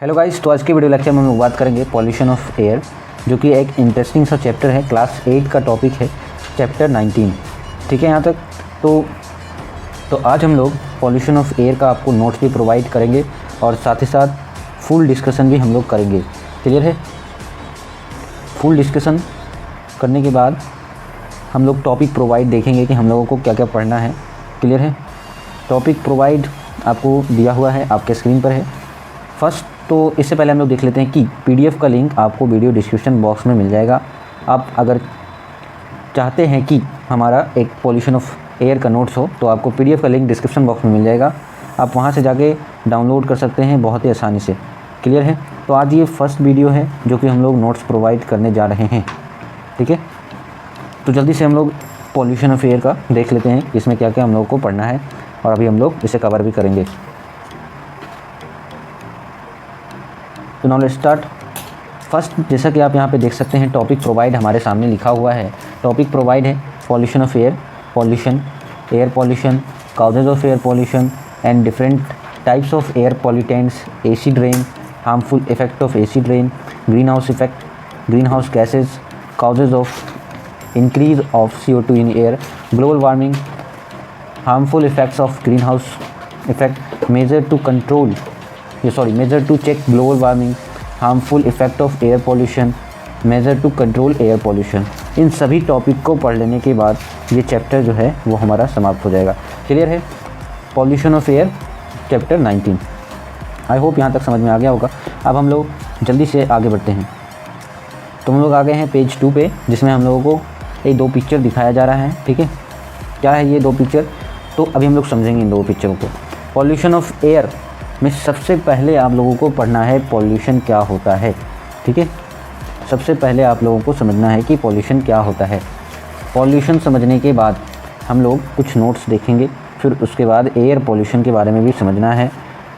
Hello guys, तो आज के वीडियो लेक्चर में हम लोग बात करेंगे पॉल्यूशन ऑफ एयर, जो कि एक इंटरेस्टिंग सा चैप्टर है। क्लास 8 का टॉपिक है, चैप्टर 19। ठीक है यहाँ तक। तो आज हम लोग पॉल्यूशन ऑफ एयर का आपको नोट्स भी प्रोवाइड करेंगे और साथ ही साथ फुल डिस्कशन भी हम लोग करेंगे। क्लियर है? फुल डिस्कशन करने के बाद हम लोग टॉपिक प्रोवाइड देखेंगे कि हम लोगों को क्या क्या पढ़ना है। क्लियर है? टॉपिक प्रोवाइड आपको दिया हुआ है, आपके स्क्रीन पर है। फर्स्ट तो इससे पहले हम लोग देख लेते हैं कि पीडीएफ का लिंक आपको वीडियो डिस्क्रिप्शन बॉक्स में मिल जाएगा। आप अगर चाहते हैं कि हमारा एक पॉल्यूशन ऑफ एयर का नोट्स हो तो आपको पीडीएफ का लिंक डिस्क्रिप्शन बॉक्स में मिल जाएगा। आप वहां से जाके डाउनलोड कर सकते हैं बहुत ही आसानी से। क्लियर है? तो आज ये फर्स्ट वीडियो है जो कि हम लोग नोट्स प्रोवाइड करने जा रहे हैं। ठीक है, तो जल्दी से हम लोग पॉल्यूशन ऑफ एयर का देख लेते हैं, इसमें क्या क्या हम लोग को पढ़ना है और अभी हम लोग इसे कवर भी करेंगे। तो नाउ लेट्स स्टार्ट। फर्स्ट, जैसा कि आप यहाँ पे देख सकते हैं, टॉपिक प्रोवाइड हमारे सामने लिखा हुआ है। टॉपिक प्रोवाइड है pollution of air, pollution, air pollution, causes of air pollution and different types of air pollutants, acid rain, harmful effect of acid rain, green house effect, green house gases, causes of increase of CO2 in air, global warming, harmful effects of green house effect, measure to check global warming, harmful effect of air pollution, measure to control air pollution। इन सभी topic को पढ़ लेने के बाद ये chapter जो है वो हमारा समाप्त हो जाएगा। क्लियर है? Pollution of air chapter 19। I hope यहाँ तक समझ में आ गया होगा। अब हम लोग जल्दी से आगे बढ़ते हैं। तो हम लोग आ गए हैं पेज 2 पे, जिसमें हम लोगों को ये दो पिक्चर दिखाया जा रहा है। ठीक है, क्या है ये दो पिक्चर? तो अभी हम लोग समझेंगे इन दो पिक्चरों को। पॉल्यूशन ऑफ एयर में सबसे पहले आप लोगों को पढ़ना है पॉल्यूशन क्या होता है। ठीक है, सबसे पहले आप लोगों को समझना है कि पॉल्यूशन क्या होता है। पॉल्यूशन समझने के बाद हम लोग कुछ नोट्स देखेंगे, फिर उसके बाद एयर पॉल्यूशन के बारे में भी समझना है।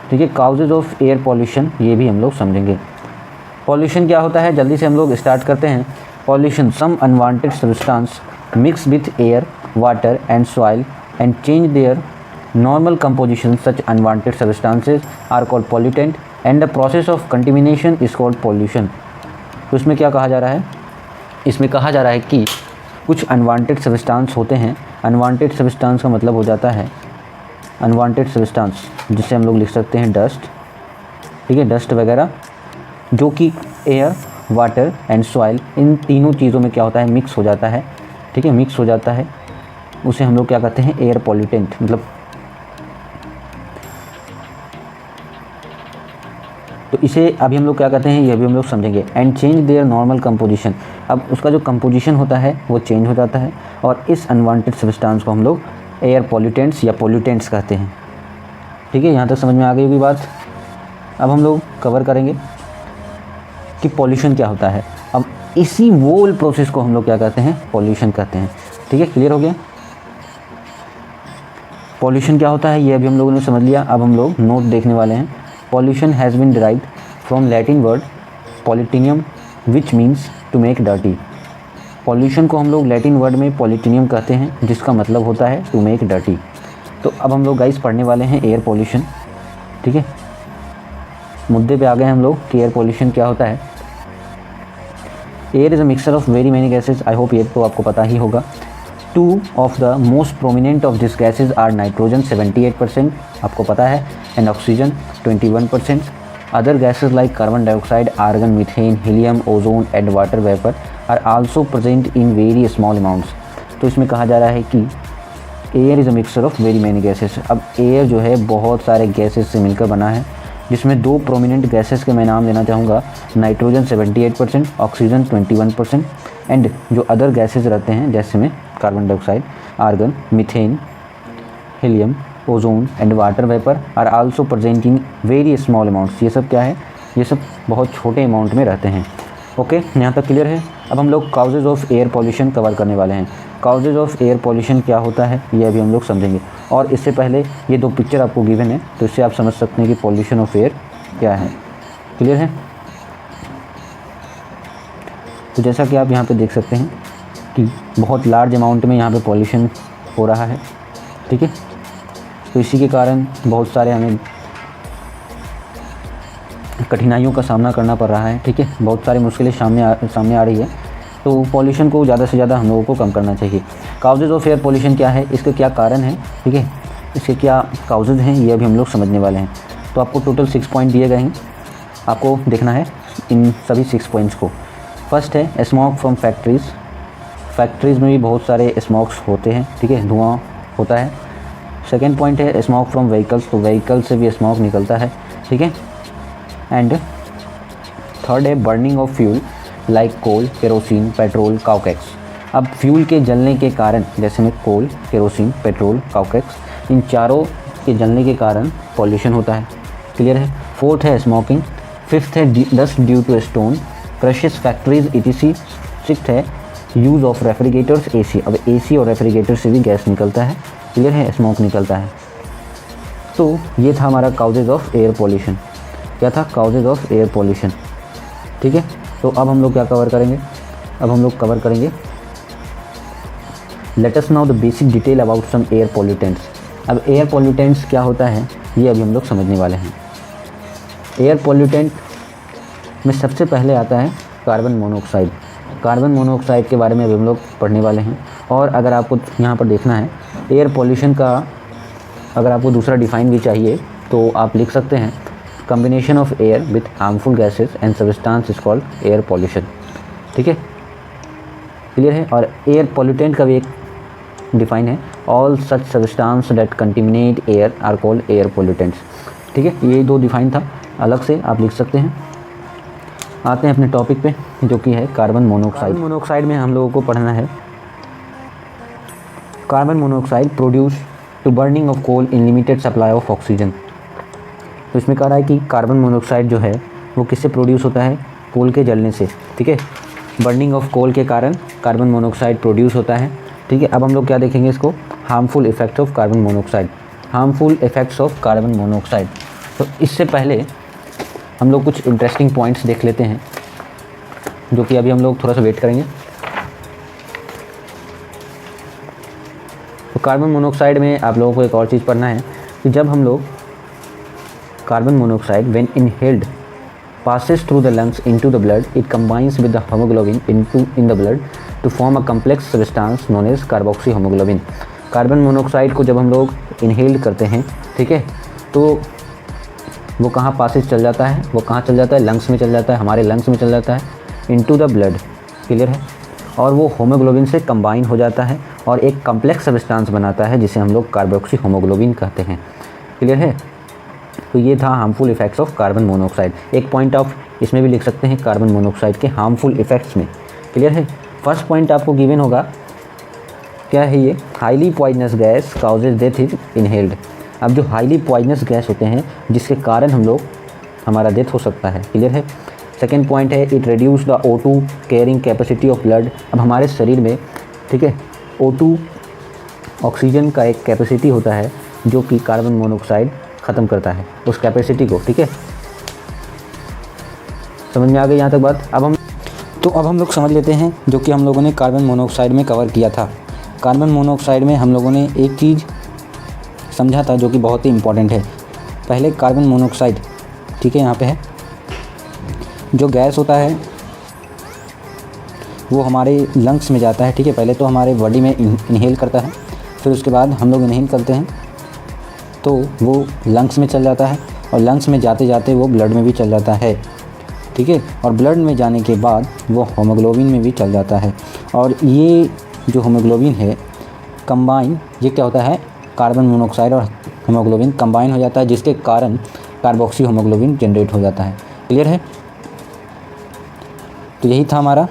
ठीक है, काउजेज ऑफ एयर पॉल्यूशन ये भी हम लोग समझेंगे। पॉल्यूशन क्या होता है, जल्दी से हम लोग स्टार्ट करते हैं। Pollution, some unwanted substance mix with air, water and soil and change their normal composition. Such unwanted substances are called pollutant and the process of contamination is called pollution। तो इसमें क्या कहा जा रहा है? इसमें कहा जा रहा है कि कुछ अनवांटेड सब्सटेंस होते हैं। अनवांटेड सब्सटेंस का मतलब हो जाता है अनवांटेड सब्सटेंस, जिसे हम लोग लिख सकते हैं डस्ट। ठीक है, डस्ट वगैरह, जो कि एयर, वाटर एंड सॉइल, इन तीनों चीज़ों में क्या होता है, मिक्स हो जाता है। ठीक है, मिक्स हो जाता है, उसे हम लोग क्या कहते हैं, एयर पॉल्यूटेंट। मतलब तो इसे अभी हम लोग क्या कहते हैं, ये अभी हम लोग समझेंगे। And change there normal composition, अब उसका जो कंपोजिशन होता है वो चेंज हो जाता है और इस अनवांटेड सब्सटेंस को हम लोग एयर पॉल्यूटेंट्स या पॉल्यूटेंट्स कहते हैं। ठीक है, यहाँ तक समझ में आ गई होगी बात। अब हम लोग कवर करेंगे कि पॉल्यूशन क्या होता है। अब इसी वोल प्रोसेस को हम लोग क्या कहते हैं, पॉल्यूशन कहते हैं। ठीक है, क्लियर हो गया? पॉल्यूशन क्या होता है ये अभी हम लोगों ने समझ लिया। अब हम लोग नोट देखने वाले हैं। Pollution has been derived from Latin word polytinium, which means to make dirty। Pollution को हम लोग लैटिन वर्ड में polytinium कहते हैं, जिसका मतलब होता है to make dirty। तो अब हम लोग गाइस पढ़ने वाले हैं एयर पॉल्यूशन। ठीक है, मुद्दे पे आ गए हम लोग कि एयर पॉल्यूशन क्या होता है। Air is a mixture of very many gases. I hope ये तो आपको पता ही होगा। Two of the most prominent of this gases are nitrogen 78%, आपको पता है, and oxygen 21%। Other gases like carbon dioxide, argon, methane, helium, ozone and water vapour are also present in very small amounts. तो इसमें कहा जा रहा है कि air is a mixture of very many gases. अब एयर जो है बहुत सारे गैसेज से मिलकर बना है, जिसमें दो प्रोमिनेंट गैसेज के मैं नाम लेना चाहूँगा। नाइट्रोजन 78%, ऑक्सीजन 21%, एंड जो अदर गैसेज रहते हैं जैसे में carbon dioxide, argon, methane, helium, ozone and water vapour are also present in very small amounts. ये सब क्या है, ये सब बहुत छोटे अमाउंट में रहते हैं। ओके, यहाँ तक क्लियर है? अब हम लोग causes of air pollution cover करने वाले हैं। काउजेज ऑफ एयर पॉल्यूशन क्या होता है ये अभी हम लोग समझेंगे। और इससे पहले ये दो पिक्चर आपको गिवन है, तो इससे आप समझ सकते हैं कि पॉल्यूशन ऑफ एयर क्या है। क्लियर है? तो जैसा कि आप यहाँ पे देख सकते हैं कि बहुत लार्ज अमाउंट में यहाँ पे पॉल्यूशन हो रहा है। ठीक है, तो इसी के कारण बहुत सारे हमें कठिनाइयों का सामना करना पड़ रहा है, ठीक है, बहुत सारी मुश्किलें सामने आ रही है। तो पॉल्यूशन को ज़्यादा से ज़्यादा हम लोगों को कम करना चाहिए। काउजेज़ ऑफ एयर पॉल्यूशन क्या है, इसके क्या कारण हैं, ठीक है, इसके क्या काउजेज़ हैं, ये अभी हम लोग समझने वाले हैं। तो आपको टोटल 6 पॉइंट दिए गए हैं, आपको देखना है इन सभी 6 पॉइंट्स को। फर्स्ट है स्मोक फ्रॉम फैक्ट्रीज़। फैक्ट्रीज़ में भी बहुत सारे स्मोक्स होते हैं, ठीक है, धुआं होता है। सेकेंड पॉइंट है स्मोक फ्रॉम व्हीकल्स, तो व्हीकल से भी स्मोक निकलता है, ठीक है। एंड थर्ड है burning of fuel like coal, kerosene, petrol, cow cakes. अब फ्यूल के जलने के कारण, जैसे में कोल, केरोसिन, पेट्रोल, काउकेक्स, इन चारों के जलने के कारण पॉल्यूशन होता है, क्लियर है। फोर्थ है स्मोकिंग। फिफ्थ है dust due to stone, crushes, factories ETC. Sixth है यूज़ ऑफ रेफ्रिजरेटर्स, एसी। अब एसी और रेफ्रिजरेटर से भी गैस निकलता है, क्लियर है, स्मोक निकलता है। तो ये था हमारा काउजेज ऑफ एयर पॉल्यूशन। क्या था? काउजेज ऑफ एयर पॉल्यूशन, ठीक है। तो अब हम लोग क्या कवर करेंगे? अब हम लोग कवर करेंगे let us now the basic detail about some air pollutants. अब एयर पॉल्यूटेंट्स क्या होता है ये अभी हम लोग समझने वाले हैं। एयर पॉल्यूटेंट में सबसे पहले आता है कार्बन मोनोऑक्साइड। कार्बन मोनोऑक्साइड के बारे में अभी हम लोग पढ़ने वाले हैं। और अगर आपको यहाँ पर देखना है एयर पॉल्यूशन का, अगर आपको दूसरा डिफाइन भी चाहिए तो आप लिख सकते हैं combination of air with harmful gases and substance is called air pollution, ठीक है, क्लियर है। और एयर पॉल्यूटेंट का भी एक डिफाइन है, all such substance that contaminate air are called air pollutants, ठीक है। ये दो डिफाइन था, अलग से आप लिख सकते हैं। आते हैं अपने टॉपिक पे जो कि है कार्बन मोनोऑक्साइड। कार्बन मोनोऑक्साइड में हम लोगों को पढ़ना है carbon monoxide produce to burning of coal in limited supply of oxygen. तो इसमें कह रहा है कि कार्बन मोनोऑक्साइड जो है वो किससे प्रोड्यूस होता है? कोल के जलने से, ठीक है। बर्निंग ऑफ कोल के कारण कार्बन मोनोऑक्साइड प्रोड्यूस होता है, ठीक है। अब हम लोग क्या देखेंगे इसको, harmful effects of carbon monoxide. Harmful effects of carbon monoxide. तो इससे पहले हम लोग कुछ इंटरेस्टिंग पॉइंट्स देख लेते हैं जो कि अभी हम लोग थोड़ा सा वेट करेंगे। तो कार्बन मोनोऑक्साइड में आप लोगों को एक और चीज़ पढ़ना है कि जब हम लोग carbon monoxide when inhaled passes through the lungs into the blood, it combines with the hemoglobin in the blood to form a complex substance known as carboxyhemoglobin। Carbon monoxide को जब हम लोग इनहेल करते हैं, ठीक है, तो वो कहाँ पासेज चल जाता है? वो कहाँ चल जाता है? लंग्स में चल जाता है, हमारे लंग्स में चल जाता है, इनटू द ब्लड, क्लियर है। और वो होमोग्लोबिन से कंबाइन हो जाता है और एक कम्प्लेक्स सब्सटेंस बनाता है जिसे हम लोग कार्बोक्सीहोमोग्लोबिन कहते हैं, क्लियर है। तो ये था harmful effects of carbon monoxide. एक पॉइंट ऑफ इसमें भी लिख सकते हैं कार्बन मोनोऑक्साइड के हार्मफुल इफेक्ट्स में, क्लियर है। फर्स्ट पॉइंट आपको गिवन होगा, क्या है ये? Highly poisonous gas causes death is inhaled. अब जो हाईली पॉइजनस गैस होते हैं जिसके कारण हमारा डेथ हो सकता है, क्लियर है। सेकेंड पॉइंट है it reduce the O2 carrying capacity of blood. अब हमारे शरीर में, ठीक है, O2 ऑक्सीजन का एक कैपेसिटी होता है जो कि कार्बन मोनोऑक्साइड ख़त्म करता है उस कैपेसिटी को, ठीक है। समझ में आ गई यहाँ तक बात? अब हम लोग समझ लेते हैं जो कि हम लोगों ने कार्बन मोनोऑक्साइड में कवर किया था। कार्बन मोनोऑक्साइड में हम लोगों ने एक चीज़ समझा था जो कि बहुत ही इम्पॉर्टेंट है। पहले कार्बन मोनोऑक्साइड, ठीक है, यहाँ पे है, जो गैस होता है वो हमारे लंग्स में जाता है, ठीक है। पहले तो हमारे बॉडी में इनहेल करता है, फिर उसके बाद हम लोग इनहेल करते हैं तो वो लंग्स में चल जाता है और लंग्स में जाते जाते वो ब्लड में भी चल जाता है, ठीक है। और ब्लड में जाने के बाद वो होमोग्लोबिन में भी चल जाता है। और ये जो होमोग्लोबिन है कंबाइन, ये क्या होता है? कार्बन मोनोऑक्साइड और होमोग्लोबिन कंबाइन हो जाता है जिसके कारण कार्बोक्सी होमोग्लोबिन जनरेट हो जाता है, क्लियर है। तो यही था हमारा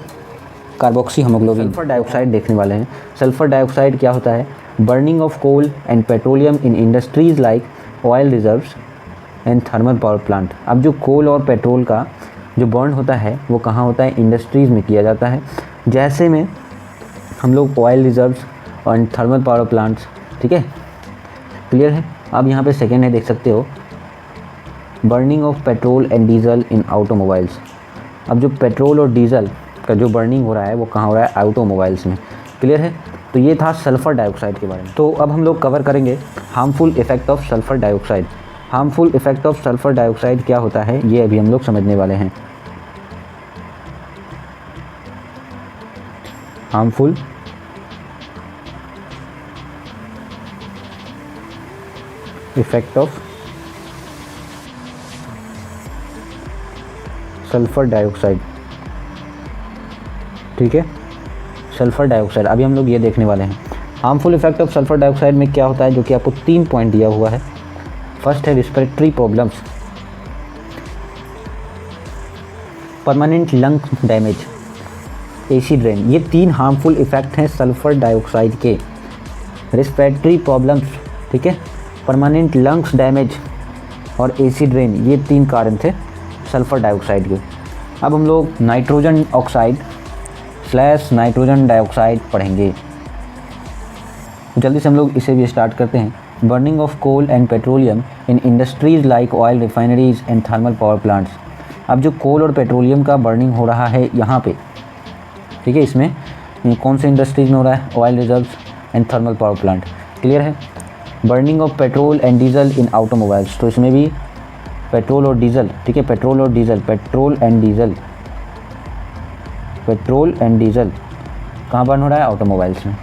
कार्बोक्सी होमोग्लोबिन। सल्फर डाइऑक्साइड देखने वाले हैं। सल्फर डाइऑक्साइड क्या होता है? Burning of coal and petroleum in industries like oil reserves and thermal power plant. अब जो कोल और पेट्रोल का जो बर्न होता है वो कहाँ होता है? इंडस्ट्रीज़ में किया जाता है, जैसे में हम लोग ऑयल रिजर्व्स और थर्मल पावर प्लांट्स, ठीक है, क्लियर है। अब यहाँ पे सेकेंड है, देख सकते हो, burning of petrol and diesel in automobiles. अब जो पेट्रोल और डीजल का जो बर्निंग हो रहा है वो कहाँ हो रहा है? ऑटोमोबाइल्स में, क्लियर है। तो ये था सल्फ़र डाइऑक्साइड के बारे में। तो अब हम लोग कवर करेंगे harmful effect of sulphur dioxide. Harmful effect of sulphur dioxide क्या होता है ये अभी हम लोग समझने वाले हैं। Harmful effect of sulphur dioxide, ठीक है, सल्फ़र डाइऑक्साइड अभी हम लोग ये देखने वाले हैं। Harmful effect of sulphur dioxide में क्या होता है, जो कि आपको 3 पॉइंट दिया हुआ है। फर्स्ट है respiratory problems, permanent lung damage, acid rain. ये 3 हार्मफुल इफ़ेक्ट हैं सल्फ़र डाइऑक्साइड के। रिस्पिरेटरी प्रॉब्लम्स, ठीक है, परमानेंट लंग्स डैमेज और एसिड रेन, ये 3 कारण थे सल्फ़र डाइऑक्साइड के। अब हम लोग नाइट्रोजन ऑक्साइड / नाइट्रोजन डाइऑक्साइड पढ़ेंगे। जल्दी से हम लोग इसे भी स्टार्ट करते हैं। Burning of coal and petroleum in industries like oil refineries and thermal power plants. अब जो कोल और पेट्रोलियम का बर्निंग हो रहा है यहाँ पे, ठीक है, इसमें कौन से इंडस्ट्रीज में हो रहा है, oil reserves and thermal power plant, clear है। Burning of petrol and diesel in automobiles, तो इसमें भी पेट्रोल और डीजल, ठीक है, पेट्रोल और डीजल, पेट्रोल एंड डीजल कहाँ बर्न हो रहा है, ऑटोमोबाइल्स में।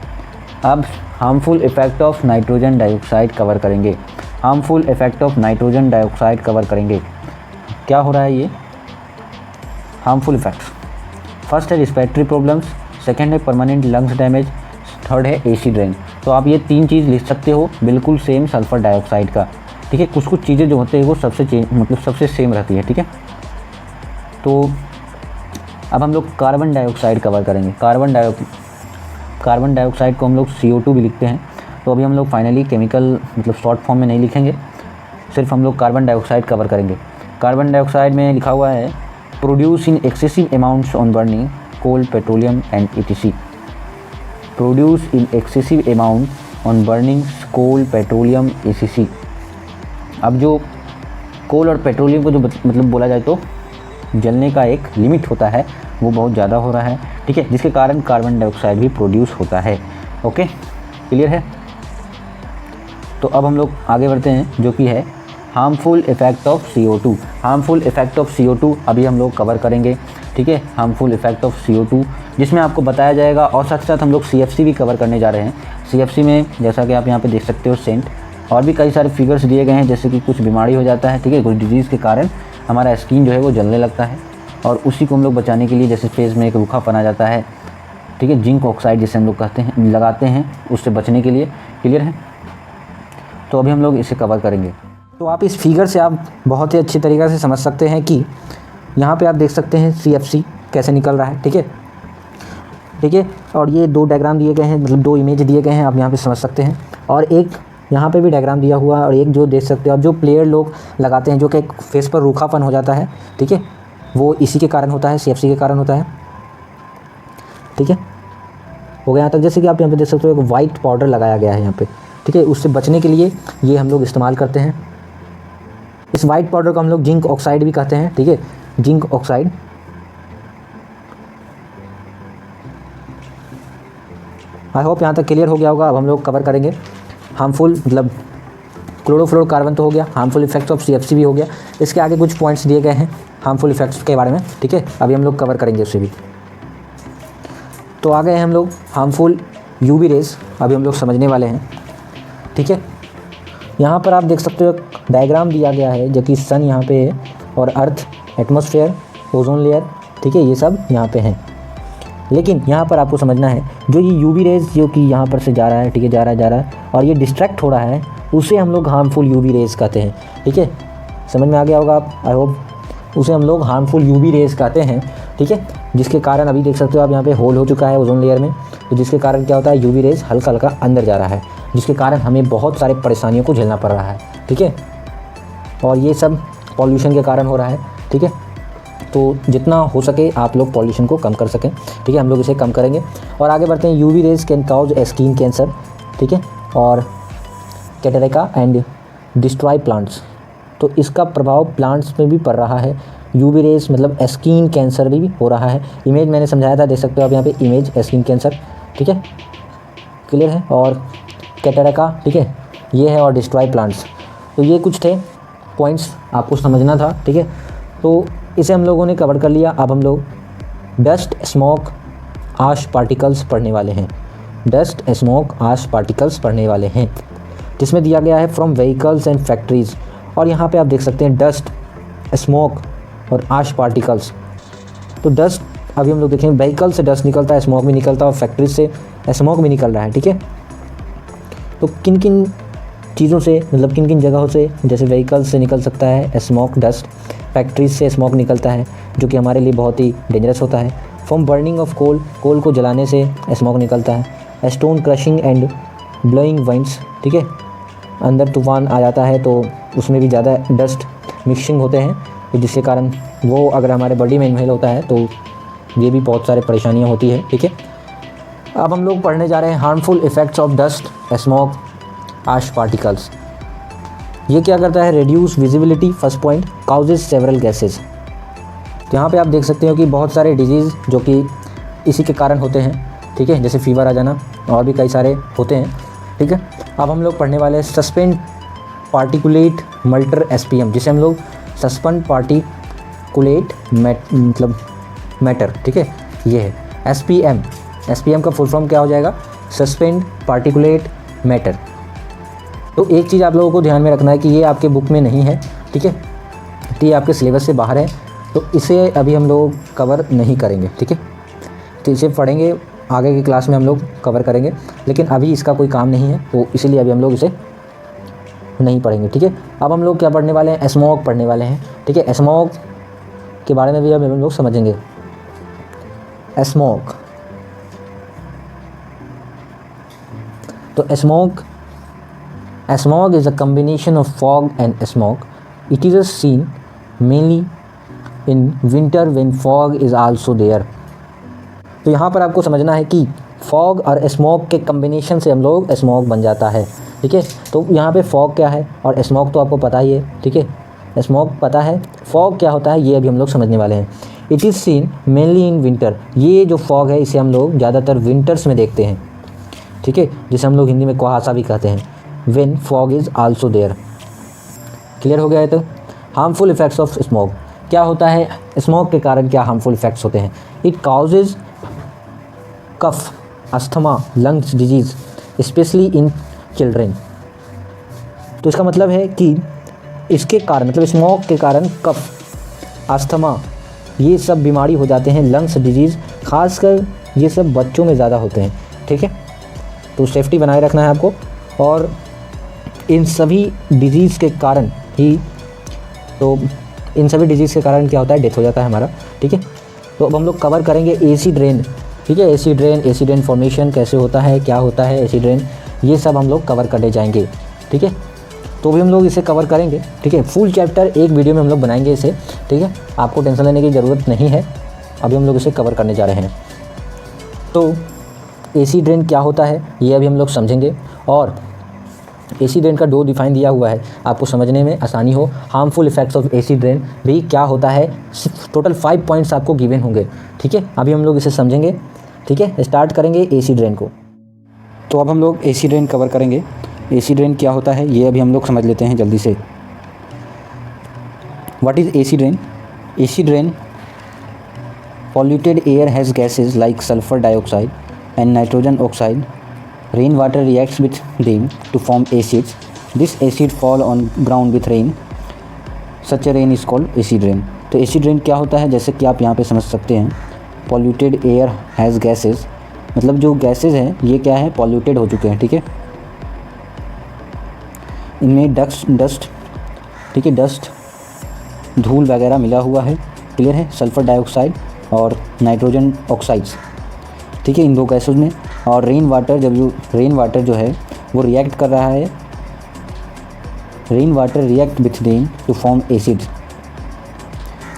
अब harmful effect of nitrogen dioxide cover करेंगे। Harmful effect of nitrogen dioxide cover करेंगे। क्या हो रहा है ये हार्मफुल इफ़ेक्ट्स। फर्स्ट है रिस्पिरेटरी प्रॉब्लम्स, सेकंड है परमानेंट लंग्स डैमेज, थर्ड है एसिड रेन। तो आप ये 3 चीज़ लिख सकते हो बिल्कुल सेम सल्फ़र डाइऑक्साइड का, ठीक है। कुछ चीज़ें जो होती है वो सबसे सेम रहती है, ठीक है। तो अब हम लोग कार्बन डाइऑक्साइड कवर करेंगे। कार्बन डाइऑक्साइड को हम लोग CO2 भी लिखते हैं। तो अभी हम लोग फाइनली केमिकल शॉर्ट फॉर्म में नहीं लिखेंगे, सिर्फ हम लोग कार्बन डाइऑक्साइड कवर करेंगे। कार्बन डाइऑक्साइड में लिखा हुआ है produce in excessive amounts on burning coal, petroleum and ETC। Produce in excessive amount on burning coal, petroleum, ETC। अब जो कोल और पेट्रोलियम को जो बोला जाए तो जलने का एक लिमिट होता है, वो बहुत ज़्यादा हो रहा है, ठीक है, जिसके कारण कार्बन डाइऑक्साइड भी प्रोड्यूस होता है। ओके, क्लियर है। तो अब हम लोग आगे बढ़ते हैं, जो कि है harmful effect of CO2। Harmful effect of CO2 अभी हम लोग कवर करेंगे, ठीक है। हार्मफुल इफ़ेक्ट ऑफ CO2 जिसमें आपको बताया जाएगा, और साथ साथ हम लोग CFC भी कवर करने जा रहे हैं। CFC में जैसा कि आप यहाँ पे देख सकते हो सेंट, और भी कई सारे फिगर्स दिए गए हैं, जैसे कि कुछ बीमारी हो जाता है, ठीक है, कुछ डिजीज़ के कारण हमारा स्किन जो है वो जलने लगता है, और उसी को हम लोग बचाने के लिए जैसे फेस में एक रूखापन आ जाता है, ठीक है, जिंक ऑक्साइड जिसे हम लोग कहते हैं लगाते हैं उससे बचने के लिए, क्लियर है। तो अभी हम लोग इसे कवर करेंगे। तो आप इस फिगर से आप बहुत ही अच्छी तरीक़े से समझ सकते हैं कि यहाँ पे आप देख सकते हैं CFC कैसे निकल रहा है, ठीक है, ठीक है। और ये 2 डायग्राम दिए गए हैं, 2 इमेज दिए गए हैं, आप यहाँ पे समझ सकते हैं। और एक यहाँ पे भी डायग्राम दिया हुआ है, और एक जो देख सकते हो आप, जो प्लेयर लोग लगाते हैं, जो कि फेस पर रूखापन हो जाता है, ठीक है, वो इसी के कारण होता है, CFC के कारण होता है, ठीक है। हो गया यहाँ तक। जैसे कि आप यहाँ पे देख सकते हो एक वाइट पाउडर लगाया गया है यहाँ पे, ठीक है, उससे बचने के लिए ये हम लोग इस्तेमाल करते हैं। इस वाइट पाउडर को हम लोग जिंक ऑक्साइड भी कहते हैं, ठीक है, जिंक ऑक्साइड। आई होप यहाँ तक क्लियर हो गया होगा। अब हम लोग कवर करेंगे हार्मफुल क्लोरोफ्लोरोकार्बन तो हो गया, हार्मफुल इफेक्ट्स ऑफ CFC भी हो गया। इसके आगे कुछ पॉइंट्स दिए गए हैं हार्मफुल इफेक्ट्स के बारे में, ठीक है, अभी हम लोग कवर करेंगे उसे भी। तो आ गए हैं हम लोग हार्मफुल UV रेज, अभी हम लोग समझने वाले हैं, ठीक है। यहाँ पर आप देख सकते हो डायग्राम दिया गया है, जो कि सन यहाँ पे है, और अर्थ, एटमॉस्फेयर, ओजोन लेयर, ठीक है, ये सब यहाँ पे हैं। लेकिन यहाँ पर आपको समझना है, जो ये UV रेज जो कि यहाँ पर से जा रहा है, ठीक है, जा रहा है और ये डिस्ट्रैक्ट हो रहा है, उसे हम लोग हार्मफुल UV रेज कहते हैं, ठीक है। समझ में आ गया होगा आप, आई होप। उसे हम लोग हार्मफुल UV रेज कहते हैं, ठीक है, जिसके कारण अभी देख सकते हो आप यहाँ पे होल हो चुका है ओजोन लेयर में, तो जिसके कारण क्या होता है, UV रेज हल्का हल्का अंदर जा रहा है, जिसके कारण हमें बहुत सारे परेशानियों को झेलना पड़ रहा है, ठीक है। और ये सब पॉल्यूशन के कारण हो रहा है, ठीक है। तो जितना हो सके आप लोग पॉल्यूशन को कम कर सकें, ठीक है, हम लोग इसे कम करेंगे। और आगे बढ़ते हैं। UV rays can cause skin cancer, ठीक है, और कैटरेका एंड डिस्ट्रॉय प्लांट्स। तो इसका प्रभाव प्लांट्स में भी पड़ रहा है। UV रेज मतलब स्किन कैंसर भी हो रहा है। इमेज मैंने समझाया था, देख सकते हो आप यहाँ पे इमेज, स्किन कैंसर, ठीक है, क्लियर है। और कैटरेका, ठीक है, ये है, और डिस्ट्रॉय प्लांट्स। तो ये कुछ थे पॉइंट्स आपको समझना था, ठीक है। तो इसे हम लोगों ने कवर कर लिया। अब हम लोग डस्ट, स्मोक, आश पार्टिकल्स पढ़ने वाले हैं। डस्ट, स्मोक, आश पार्टिकल्स पढ़ने वाले हैं, जिसमें दिया गया है फ्रॉम व्हीकल्स एंड फैक्ट्रीज़। और यहाँ पे आप देख सकते हैं डस्ट, स्मोक और आश पार्टिकल्स। तो डस्ट अभी हम लोग देखेंगे, व्हीकल से डस्ट निकलता है, स्मोक भी निकलता है और फैक्ट्री से स्मोक भी निकल रहा है, ठीक है। तो किन किन चीज़ों से, मतलब किन किन जगहों से, जैसे व्हीकल से निकल सकता है स्मोक, डस्ट, फैक्ट्रीज से स्मोक निकलता है जो कि हमारे लिए बहुत ही डेंजरस होता है। फ्रॉम बर्निंग ऑफ कोल, कोल को जलाने से स्मोक निकलता है। Stone crushing and blowing winds, ठीक है, अंदर तूफान आ जाता है तो उसमें भी ज़्यादा डस्ट मिक्सिंग होते हैं, जिसके कारण वो अगर हमारे बॉडी में इन्हेल होता है तो ये भी बहुत सारे परेशानियाँ होती है, ठीक है। अब हम लोग पढ़ने जा रहे हैं harmful effects of dust, smoke, आश पार्टिकल्स। ये क्या करता है, reduce visibility, first point, causes several gases. तो यहाँ पे आप देख सकते हो कि बहुत सारे डिजीज़ जो कि इसी के कारण होते हैं, ठीक है, जैसे फीवर आ जाना और भी कई सारे होते हैं, ठीक है। अब हम लोग पढ़ने वाले हैं सस्पेंड पार्टिकुलेट मल्टर SPM, जिसे हम लोग सस्पेंड पार्टिकुलेट मतलब मैटर, ठीक है, ये है SPM का फुल फॉर्म क्या हो जाएगा, सस्पेंड पार्टिकुलेट मैटर। तो एक चीज़ आप लोगों को ध्यान में रखना है कि ये आपके बुक में नहीं है, ठीक है, तो ये आपके सिलेबस से बाहर है, तो इसे अभी हम लोग कवर नहीं करेंगे, ठीक है। तो इसे पढ़ेंगे आगे की क्लास में हम लोग कवर करेंगे, लेकिन अभी इसका कोई काम नहीं है, तो इसीलिए अभी हम लोग इसे नहीं पढ़ेंगे, ठीक है। अब हम लोग क्या पढ़ने वाले हैं, स्मोक पढ़ने वाले हैं, ठीक है। स्मोक के बारे में भी अब हम लोग समझेंगे। स्मोक, तो smoke is a combination of fog and smoke. It is seen mainly in winter when fog is also there. तो यहाँ पर आपको समझना है कि फॉग और स्मोक के कम्बिनेशन से हम लोग स्मोक बन जाता है, ठीक है। तो यहाँ पे फॉग क्या है और स्मोक तो आपको पता ही है, ठीक है, स्मोक पता है, फॉग क्या होता है ये अभी हम लोग समझने वाले हैं। It is scene mainly in winter, ये जो फॉग है इसे हम लोग ज़्यादातर विंटर्स में देखते हैं, ठीक है, जिसे हम लोग हिंदी में कुहासा भी कहते हैं। When fog is also there, clear हो गया है। तो हार्मफुल इफ़ेक्ट्स ऑफ स्मोक, क्या होता है स्मोक के कारण, क्या हार्मफुल इफ़ेक्ट्स होते हैं। It causes cough, asthma, lungs disease specially in children. तो इसका मतलब है कि इसके कारण, मतलब स्मोक के कारण कफ, अस्थमा, ये सब बीमारी हो जाते हैं, लंग्स डिजीज़ खासकर ये सब बच्चों में ज़्यादा होते हैं, ठीक है। तो सेफ्टी बनाए रखना है आपको, और इन सभी डिजीज़ के कारण ही, तो इन सभी डिजीज़ के कारण क्या होता है, डेथ हो जाता है हमारा, ठीक है। तो अब हम लोग कवर करेंगे एसिड रेन, ठीक है, एसिड रेन फॉर्मेशन कैसे होता है, क्या होता है एसिड रेन, ये सब हम लोग कवर करने जाएंगे, ठीक है। तो भी हम लोग इसे कवर करेंगे, ठीक है। फुल चैप्टर एक वीडियो में हम लोग बनाएंगे इसे, ठीक है, आपको टेंशन लेने की ज़रूरत नहीं है, अभी हम लोग इसे कवर करने जा रहे हैं। तो एसिड रेन क्या होता है ये अभी हम लोग समझेंगे, और एसिड रेन का दो डिफाइन दिया हुआ है, आपको समझने में आसानी हो। Harmful effects of acid rain भी क्या होता है, टोटल 5 पॉइंट्स आपको गिवन होंगे, ठीक है। अभी हम लोग इसे समझेंगे, ठीक है। स्टार्ट करेंगे एसिड रेन को। तो अब हम लोग एसिड रेन कवर करेंगे। एसिड रेन क्या होता है ये अभी हम लोग समझ लेते हैं जल्दी से। What is acid rain? Acid rain, polluted air has gases like sulfur dioxide and nitrogen oxide. Rainwater reacts with them to form acids. This acid fall on ground with rain. Such a rain is called acid rain. तो acid rain क्या होता है, जैसे कि आप यहाँ पे समझ सकते हैं, polluted air has gases, मतलब जो गैसेज हैं ये क्या है, पॉल्यूटेड हो चुके हैं, ठीक है। इनमें डस्ट, ठीक है, डस्ट, धूल वगैरह मिला हुआ है, क्लियर है, सल्फ़र डाइऑक्साइड और नाइट्रोजन ऑक्साइड्स, ठीक है, इन दो गैसों में। और रेन वाटर जो है वो रिएक्ट कर रहा है, rain water react with them to form acid.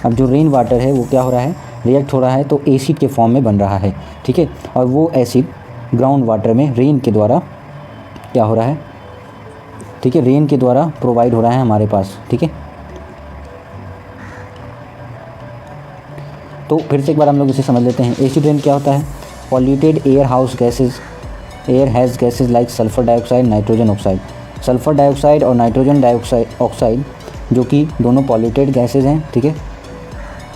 अब जो रेन वाटर है वो क्या हो रहा है, रिएक्ट हो रहा है, तो एसिड के फॉर्म में बन रहा है, ठीक है। और वो एसिड ग्राउंड वाटर में रेन के द्वारा क्या हो रहा है, ठीक है, रेन के द्वारा प्रोवाइड हो रहा है हमारे पास, ठीक है। तो फिर से एक बार हम लोग इसे समझ लेते हैं। एसिड रेन क्या होता है, polluted air has gases like sulphur dioxide, nitrogen oxide. Sulphur dioxide और नाइट्रोजन ऑक्साइड जो कि दोनों पॉल्यूटेड गैसेज हैं, ठीक है।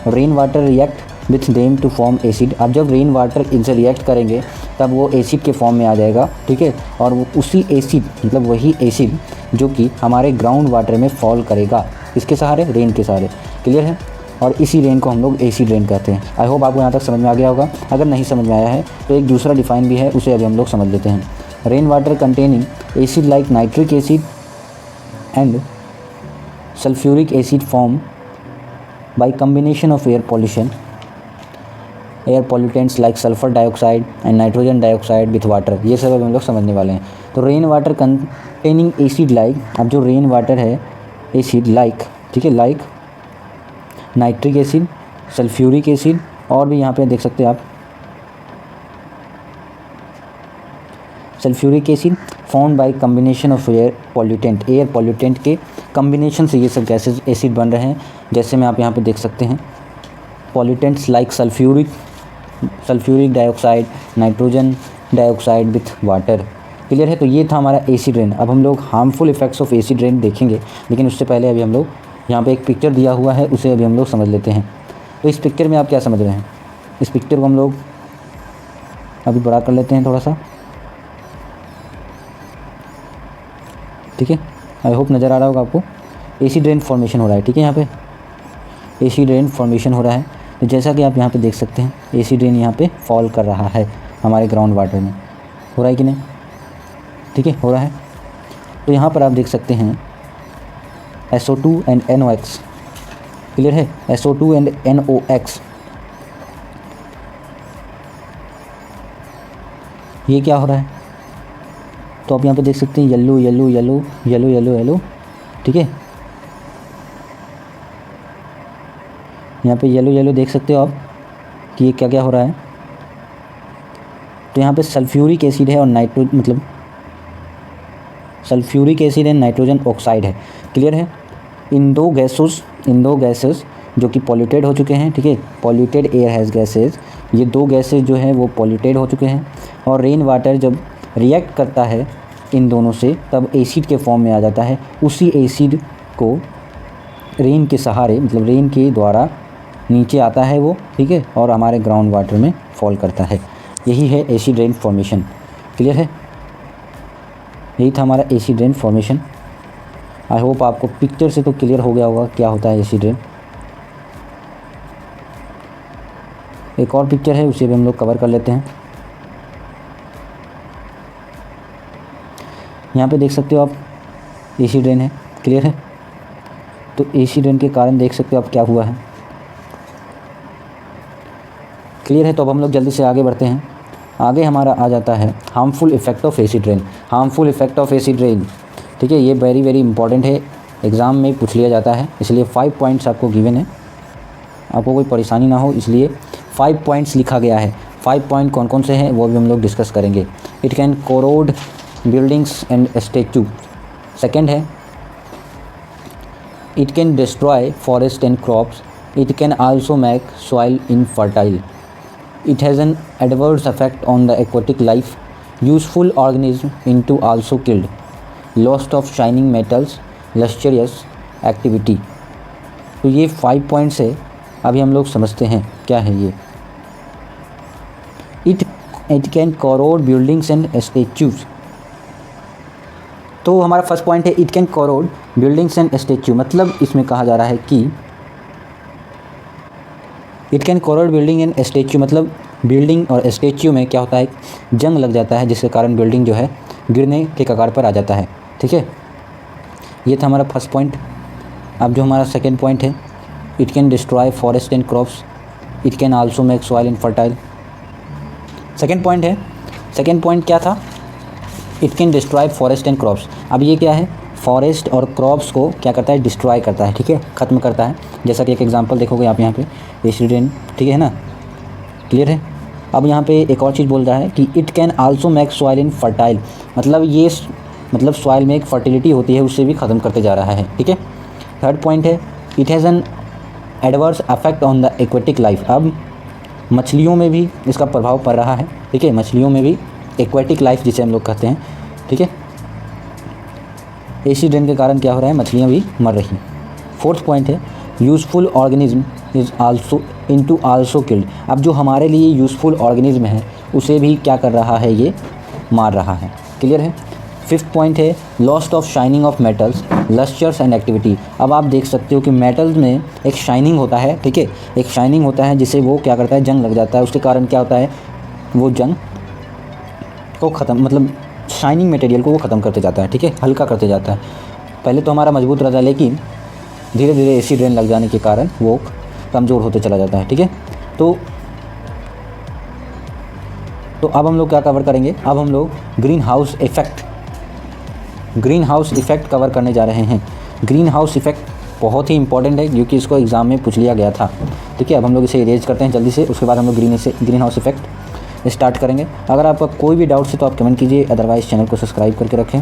Rain water react with them to form acid. अब जब रेन वाटर इनसे रिएक्ट करेंगे तब वो एसिड के फॉर्म में आ जाएगा, ठीक है। और वो उसी एसिड मतलब वही एसिड जो कि हमारे ग्राउंड वाटर में फॉल करेगा, इसके सहारे, रेन के सहारे। क्लियर है। और इसी रेन को हम लोग एसिड रेन कहते हैं। आई होप आपको यहाँ तक समझ में आ गया होगा। अगर नहीं समझ में आया है तो एक दूसरा डिफाइन भी है, उसे अभी हम लोग समझ लेते हैं। Rain water containing acid like nitric acid and sulphuric acid form by combination of air pollution, air pollutants like sulphur dioxide and nitrogen dioxide with water. ये सब अभी हम लोग समझने वाले हैं। तो rain water containing acid like, अब जो रेन वाटर है एसिड लाइक, ठीक है, like nitric acid, sulphuric acid, और भी यहाँ पे देख सकते हैं आप sulphuric acid found by combination of air pollutant के कम्बिनेशन से ये सब गैसेज एसिड बन रहे हैं। जैसे में आप यहाँ पे देख सकते हैं pollutants like sulphuric dioxide, nitrogen dioxide with water. Clear है। तो ये था हमारा एसिड रेन। अब हम लोग harmful effects of acid rain देखेंगे, लेकिन उससे पहले अभी हम लोग यहाँ पे एक पिक्चर दिया हुआ है, उसे अभी हम लोग समझ लेते हैं। तो इस पिक्चर में आप क्या समझ रहे हैं? इस पिक्चर को हम लोग अभी बड़ा कर लेते हैं थोड़ा सा, ठीक है। आई होप नज़र आ रहा होगा आपको। एसिड रेन फॉर्मेशन हो रहा है, ठीक है। यहाँ पे एसिड रेन फॉर्मेशन हो रहा है। तो जैसा कि आप यहाँ पे देख सकते हैं एसिड रेन यहाँ पे फॉल कर रहा है हमारे ग्राउंड वाटर में। हो रहा है कि नहीं? ठीक है, हो रहा है। तो यहाँ पर आप देख सकते हैं SO2 एंड NOx। क्लियर है। SO2 एंड NOx, ये क्या हो रहा है? तो आप यहाँ पे देख सकते हैं yellow yellow yellow yellow yellow yellow, ठीक है। यहाँ पे येलो येलो देख सकते हो आप कि ये क्या क्या हो रहा है। तो यहाँ पे सल्फ्यूरिक एसिड है और sulphuric acid and nitrogen oxide है। क्लियर है। इन दो गैसेस जो कि पॉल्यूटेड हो चुके हैं, ठीक है, पॉल्यूटेड एयर हैज़ गैसेज, ये दो गैसेज जो हैं वो पॉल्यूटेड हो चुके हैं। और रेन वाटर जब रिएक्ट करता है इन दोनों से तब एसिड के फॉर्म में आ जाता है। उसी एसिड को रेन के सहारे मतलब रेन के द्वारा नीचे आता है वो, ठीक है, और हमारे ग्राउंड वाटर में फॉल करता है। यही है एसिड रेन फॉर्मेशन। क्लियर है। यही था हमारा acid rain formation. I hope आपको पिक्चर से तो क्लियर हो गया होगा क्या होता है एसिड रेन। एक और पिक्चर है, उसे भी हम लोग कवर कर लेते हैं। यहाँ पे देख सकते हो आप एसिड रेन है। क्लियर है। तो एसिड रेन के कारण देख सकते हो आप क्या हुआ है। क्लियर है। तो अब हम लोग जल्दी से आगे बढ़ते हैं। आगे हमारा आ जाता है harmful effect of acid rain. Harmful effect of acid rain, ठीक है, ये वेरी वेरी इंपॉर्टेंट है, एग्ज़ाम में पूछ लिया जाता है। इसलिए 5 पॉइंट्स आपको गिवन है, आपको कोई परेशानी ना हो इसलिए 5 पॉइंट्स लिखा गया है। 5 पॉइंट कौन कौन से हैं वो भी हम लोग डिस्कस करेंगे। It can corrode buildings and statue. Second है it can destroy forest and crops. It can also make soil infertile. It has an adverse effect on the aquatic life. Useful organism into also killed. Loss of shining metals, lustrous activity. तो ये 5 points है। अभी हम लोग समझते हैं क्या है ये। It can corrode buildings and statues. तो हमारा फर्स्ट पॉइंट है it can corrode buildings and statue। मतलब इसमें कहा जा रहा है कि it can corrode building and statue, मतलब बिल्डिंग और स्टैचू में क्या होता है, जंग लग जाता है जिसके कारण बिल्डिंग जो है गिरने के कगार पर आ जाता है। ठीक है, ये था हमारा फर्स्ट पॉइंट। अब जो हमारा सेकंड पॉइंट है it can destroy forest and crops. It can also make soil infertile. Second point है, सेकंड पॉइंट क्या था, it can destroy forest and crops. अब ये क्या है, फॉरेस्ट और क्रॉप्स को क्या करता है, डिस्ट्रॉय करता है। ठीक है, ख़त्म करता है। जैसा कि एक एग्जांपल देखोगे आप यहाँ पे एसिड रेन, ठीक है ना, क्लियर है। अब यहाँ पे एक और चीज़ बोल रहा है कि it can also make soil in fertile, मतलब ये मतलब सॉइल में एक फर्टिलिटी होती है उससे भी ख़त्म करते जा रहा है। ठीक है। थर्ड पॉइंट है it has an adverse affect on the aquatic life. अब मछलियों में भी इसका प्रभाव पड़ रहा है। ठीक है, मछलियों में भी एक्वेटिक लाइफ जिसे हम लोग कहते हैं। ठीक है, एसिड रेन के कारण क्या हो रहा है, मछलियाँ भी मर रही हैं। फोर्थ पॉइंट है useful organism is also killed. अब जो हमारे लिए यूज़फुल ऑर्गेनिज्म है उसे भी क्या कर रहा है, ये मार रहा है। क्लियर है। फिफ्थ पॉइंट है lost of shining of metals, lustres and activity. अब आप देख सकते हो कि मेटल्स में एक शाइनिंग होता है, ठीक है, एक शाइनिंग होता है जिससे वो क्या करता है, जंग लग जाता है। उसके कारण क्या होता है, वो जंग को ख़त्म, मतलब शाइनिंग मटेरियल को वो ख़त्म करते जाता है, ठीक है, हल्का करते जाता है। पहले तो हमारा मजबूत रहता है, लेकिन धीरे धीरे एसिड रेन लग जाने के कारण वो कमज़ोर होते चला जाता है, ठीक है। तो अब हम लोग क्या कवर करेंगे, अब हम लोग ग्रीन हाउस इफ़ेक्ट कवर करने जा रहे हैं। ग्रीन हाउस इफ़ेक्ट बहुत ही इंपॉर्टेंट है क्योंकि इसको एग्ज़ाम में पूछ लिया गया था, ठीक है। अब हम लोग इसे इरेज करते हैं जल्दी से, उसके बाद हम लोग ग्रीन हाउस इफ़ेक्ट स्टार्ट करेंगे। अगर आपका कोई भी डाउट है तो आप कमेंट कीजिए, अदरवाइज़ चैनल को सब्सक्राइब करके रखें।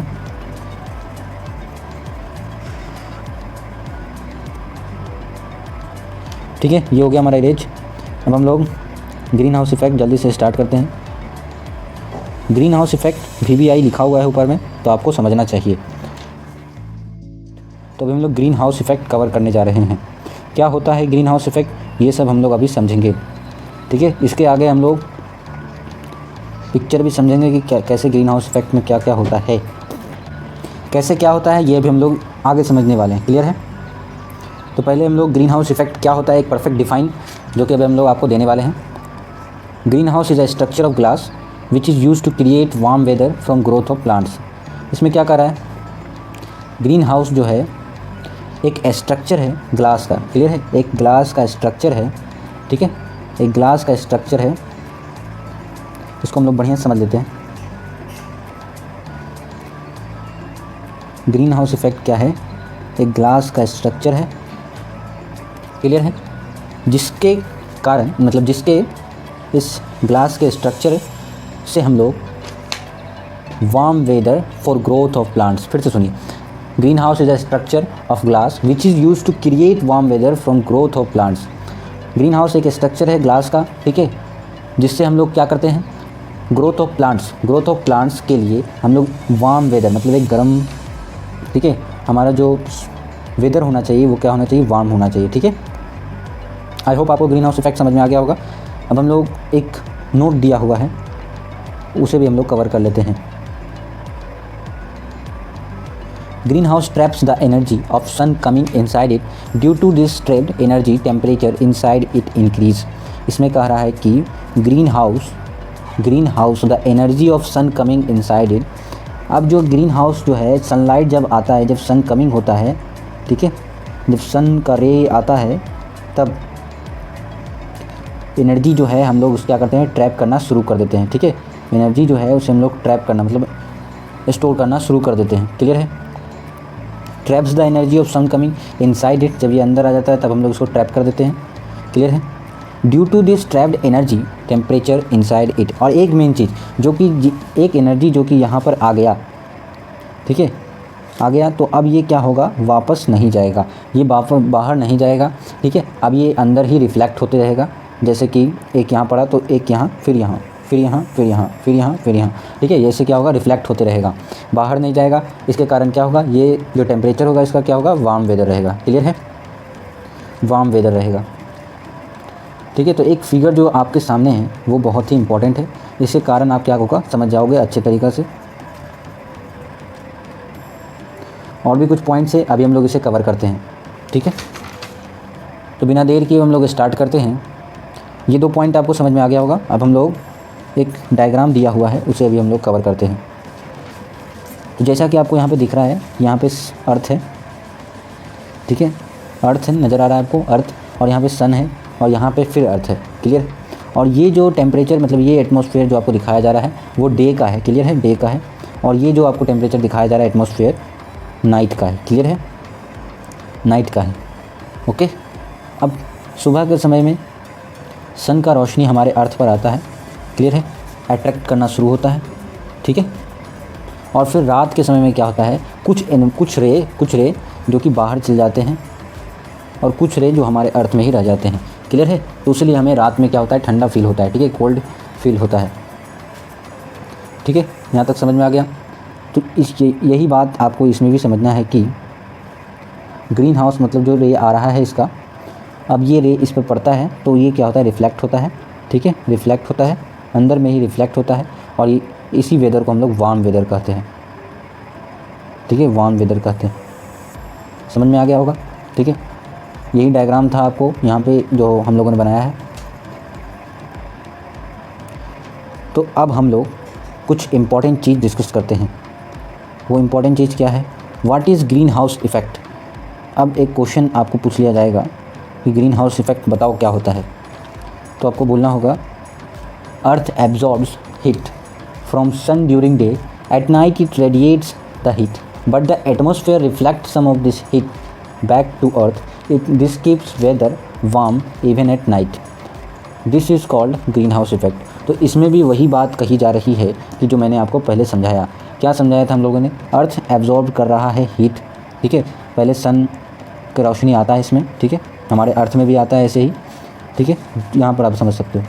ठीक है, ये हो गया हमारा इरेज। अब हम लोग ग्रीन हाउस इफ़ेक्ट जल्दी से स्टार्ट करते हैं। ग्रीन हाउस इफ़ेक्ट VBI लिखा हुआ है ऊपर में, तो आपको समझना चाहिए। तो अभी हम लोग ग्रीन हाउस इफ़ेक्ट कवर करने जा रहे हैं। क्या होता है ग्रीन हाउस इफ़ेक्ट, ये सब हम लोग अभी समझेंगे, ठीक है। इसके आगे हम लोग पिक्चर भी समझेंगे कि कैसे ग्रीन हाउस इफ़ेक्ट में क्या क्या होता है, कैसे क्या होता है, ये भी हम लोग आगे समझने वाले हैं। क्लियर है। तो पहले हम लोग ग्रीन हाउस इफ़ेक्ट क्या होता है, एक परफेक्ट डिफाइन जो कि अभी हम लोग आपको देने वाले हैं। Green house is a structure of glass which is use to create warm weather from growth of plants. इसमें क्या कर रहा है, ग्रीन हाउस जो है एक स्ट्रक्चर है ग्लास का। क्लियर है, एक ग्लास का स्ट्रक्चर है, ठीक है, एक ग्लास का स्ट्रक्चर है। इसको हम लोग बढ़िया समझ लेते हैं। ग्रीन हाउस इफ़ेक्ट क्या है, एक ग्लास का स्ट्रक्चर है, क्लियर है, जिसके कारण, मतलब जिसके इस ग्लास के स्ट्रक्चर से हम लोग warm weather for growth of plants. फिर से सुनिए, green house is a structure of glass which is use to create warm weather from growth of plants. Green house एक स्ट्रक्चर है ग्लास का, ठीक है, जिससे हम लोग क्या करते हैं, ग्रोथ ऑफ प्लांट्स के लिए हम लोग वार्म वेदर, मतलब एक गर्म, ठीक है, हमारा जो वेदर होना चाहिए वो क्या होना चाहिए, वार्म होना चाहिए, ठीक है। आई होप आपको ग्रीन हाउस इफ़ेक्ट समझ में आ गया होगा। अब हम लोग एक नोट दिया हुआ है, उसे भी हम लोग कवर कर लेते हैं। Green house traps the energy of sun coming inside it, due to this trapped energy temperature inside it increase. इसमें कह रहा है कि green house the energy of sun coming inside it. अब जो ग्रीन हाउस जो है, सनलाइट जब आता है, जब सन कमिंग होता है, ठीक है, जब सन का रे आता है तब एनर्जी जो है हम लोग उस क्या करते हैं, ट्रैप करना शुरू कर देते हैं, ठीक है। एनर्जी जो है उसे हम लोग ट्रैप करना, मतलब स्टोर करना शुरू कर देते हैं। क्लियर है। Traps the energy of sun coming inside it, जब ये अंदर आ जाता है तब हम लोग उसको ट्रैप कर देते हैं। क्लियर है। Due to this trapped energy temperature inside it. और एक मेन चीज़ जो कि एक एनर्जी जो कि यहाँ पर आ गया, ठीक है, आ गया, तो अब ये क्या होगा, वापस नहीं जाएगा, ये बाहर नहीं जाएगा, ठीक है। अब ये अंदर ही रिफ्लेक्ट होते रहेगा, जैसे कि एक यहाँ पड़ा तो एक यहाँ, फिर यहाँ, फिर यहाँ, फिर यहाँ, फिर यहाँ, फिर यहाँ, ठीक है। जैसे क्या होगा, रिफ्लेक्ट होते रहेगा, बाहर नहीं जाएगा। इसके कारण क्या होगा, ये जो टेम्परेचर होगा इसका क्या होगा, वार्म वेदर रहेगा। क्लियर है, वार्म वेदर रहेगा, ठीक है। तो एक फिगर जो आपके सामने है वो बहुत ही इंपॉर्टेंट है, इसके कारण आप क्या होगा समझ जाओगे अच्छे तरीक़े से। और भी कुछ पॉइंट्स है, अभी हम लोग इसे कवर करते हैं, ठीक है। तो बिना देर किए हम लोग स्टार्ट करते हैं। ये 2 पॉइंट आपको समझ में आ गया होगा। अब हम लोग एक डायग्राम दिया हुआ है, उसे अभी हम लोग कवर करते हैं। तो जैसा कि आपको यहाँ पे दिख रहा है, यहाँ पे अर्थ है, ठीक है, अर्थ है, नज़र आ रहा है आपको अर्थ, और यहाँ पे सन है, और यहाँ पे फिर अर्थ है। क्लियर। और ये जो टेम्परेचर, मतलब ये एटमॉस्फेयर जो आपको दिखाया जा रहा है वो डे का है। क्लियर है, डे का है। और ये जो आपको टेम्परेचर दिखाया जा रहा है एटमॉस्फेयर, नाइट का है। क्लियर है, नाइट का है। ओके। अब सुबह के समय में सन का रोशनी हमारे अर्थ पर आता है, क्लियर है, अट्रैक्ट करना शुरू होता है, ठीक है। और फिर रात के समय में क्या होता है, कुछ रे जो कि बाहर चल जाते हैं, और कुछ रे जो हमारे अर्थ में ही रह जाते हैं। क्लियर है। तो इसलिए हमें रात में क्या होता है, ठंडा फील होता है, ठीक है, कोल्ड फील होता है, ठीक है। यहाँ तक समझ में आ गया। तो यही बात आपको इसमें भी समझना है कि ग्रीन हाउस मतलब जो रे आ रहा है इसका, अब ये रे इस पर पड़ता है तो ये क्या होता है, रिफ्लेक्ट होता है, ठीक है, रिफ्लेक्ट होता है, अंदर में ही रिफ्लेक्ट होता है, और इसी वेदर को हम लोग वार्म वेदर कहते हैं, ठीक है, वार्म वेदर कहते हैं। समझ में आ गया होगा, ठीक है। यही डायग्राम था आपको यहाँ पे जो हम लोगों ने बनाया है। तो अब हम लोग कुछ इम्पॉर्टेंट चीज़ डिस्कस करते हैं। वो इम्पॉर्टेंट चीज़ क्या है, what is green house effect. अब एक क्वेश्चन आपको पूछ लिया जाएगा कि ग्रीन हाउस इफ़ेक्ट बताओ क्या होता है, तो आपको बोलना होगा earth absorbs heat from sun during day, at night it radiates the heat but the atmosphere reflect some of this heat back to earth, this keeps weather warm even at night, this is called green house effect. तो इसमें भी वही बात कही जा रही है कि जो मैंने आपको पहले समझाया। क्या समझाया था हम लोगों ने, अर्थ एब्जॉर्ब कर रहा है हीट, ठीक है, पहले सन की रोशनी आता है इसमें, ठीक है, हमारे अर्थ में भी आता है ऐसे ही, ठीक है, यहाँ पर आप समझ सकते हो।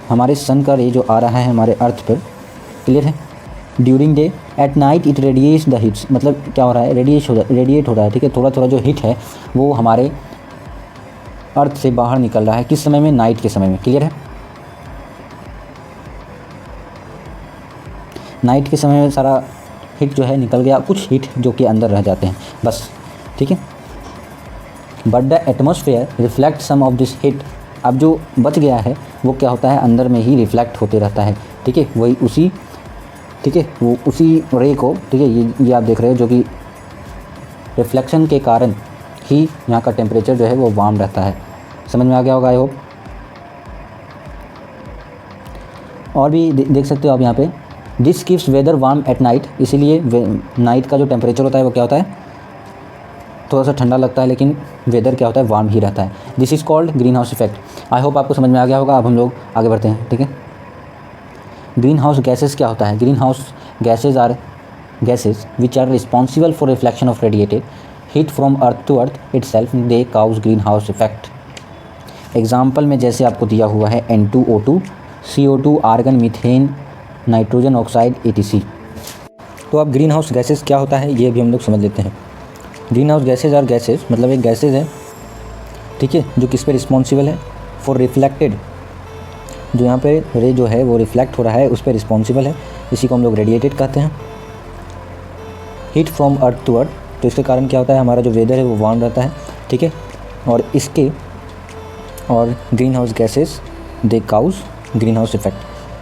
हमारे सन का रे जो आ रहा है हमारे अर्थ पर, क्लियर है, during day, at night it radiates the heats, मतलब क्या हो रहा है, रेडिएट हो रहा है, ठीक है, थोड़ा थोड़ा जो हीट है वो हमारे अर्थ से बाहर निकल रहा है, किस समय में, नाइट के समय में, क्लियर है। नाइट के समय में सारा हीट जो है निकल गया, कुछ हीट जो कि अंदर रह जाते हैं बस, ठीक है। But the atmosphere reflect some of this heat, अब जो बच गया है वो क्या होता है, अंदर में ही रिफ्लेक्ट होते रहता है, ठीक है, वही उसी, ठीक है, वो उसी रे को, ठीक है, ये आप देख रहे हो जो कि रिफ्लेक्शन के कारण ही यहाँ का टेम्परेचर जो है वो वार्म रहता है। समझ में आ गया होगा आई होप। और भी देख सकते हो आप यहाँ पे, this keeps weather warm at night, इसीलिए नाइट का जो टेम्परेचर होता है वो क्या होता है, थोड़ा सा ठंडा लगता है, लेकिन वेदर क्या होता है, वार्म ही रहता है। This is called green house effect. I hope आपको समझ में आ गया होगा। अब हम लोग आगे बढ़ते हैं, ठीक है। ग्रीन हाउस गैसेस क्या होता है, green house gases are gases which are responsible for reflection of radiated heat from earth to earth itself, they cause green house effect. Example में जैसे आपको दिया हुआ है N2O2, CO2, argon, methane, nitrogen oxide, ETC। तो अब green house gases क्या होता है ये भी हम लोग समझ लेते हैं। Green house gases are gases मतलब एक गैसेज है, ठीक है, जो किस पे रिस्पॉन्सिबल है, फॉर रिफ्लेक्टेड, जो यहाँ पे रे जो है वो रिफ्लेक्ट हो रहा है उस पर रिस्पॉन्सिबल है, इसी को हम लोग रेडिएटेड कहते हैं। Heat from earth to earth, तो इसके कारण क्या होता है, हमारा जो वेदर है वो वार्म रहता है, ठीक है। और इसके और green house gases they cause green house effect,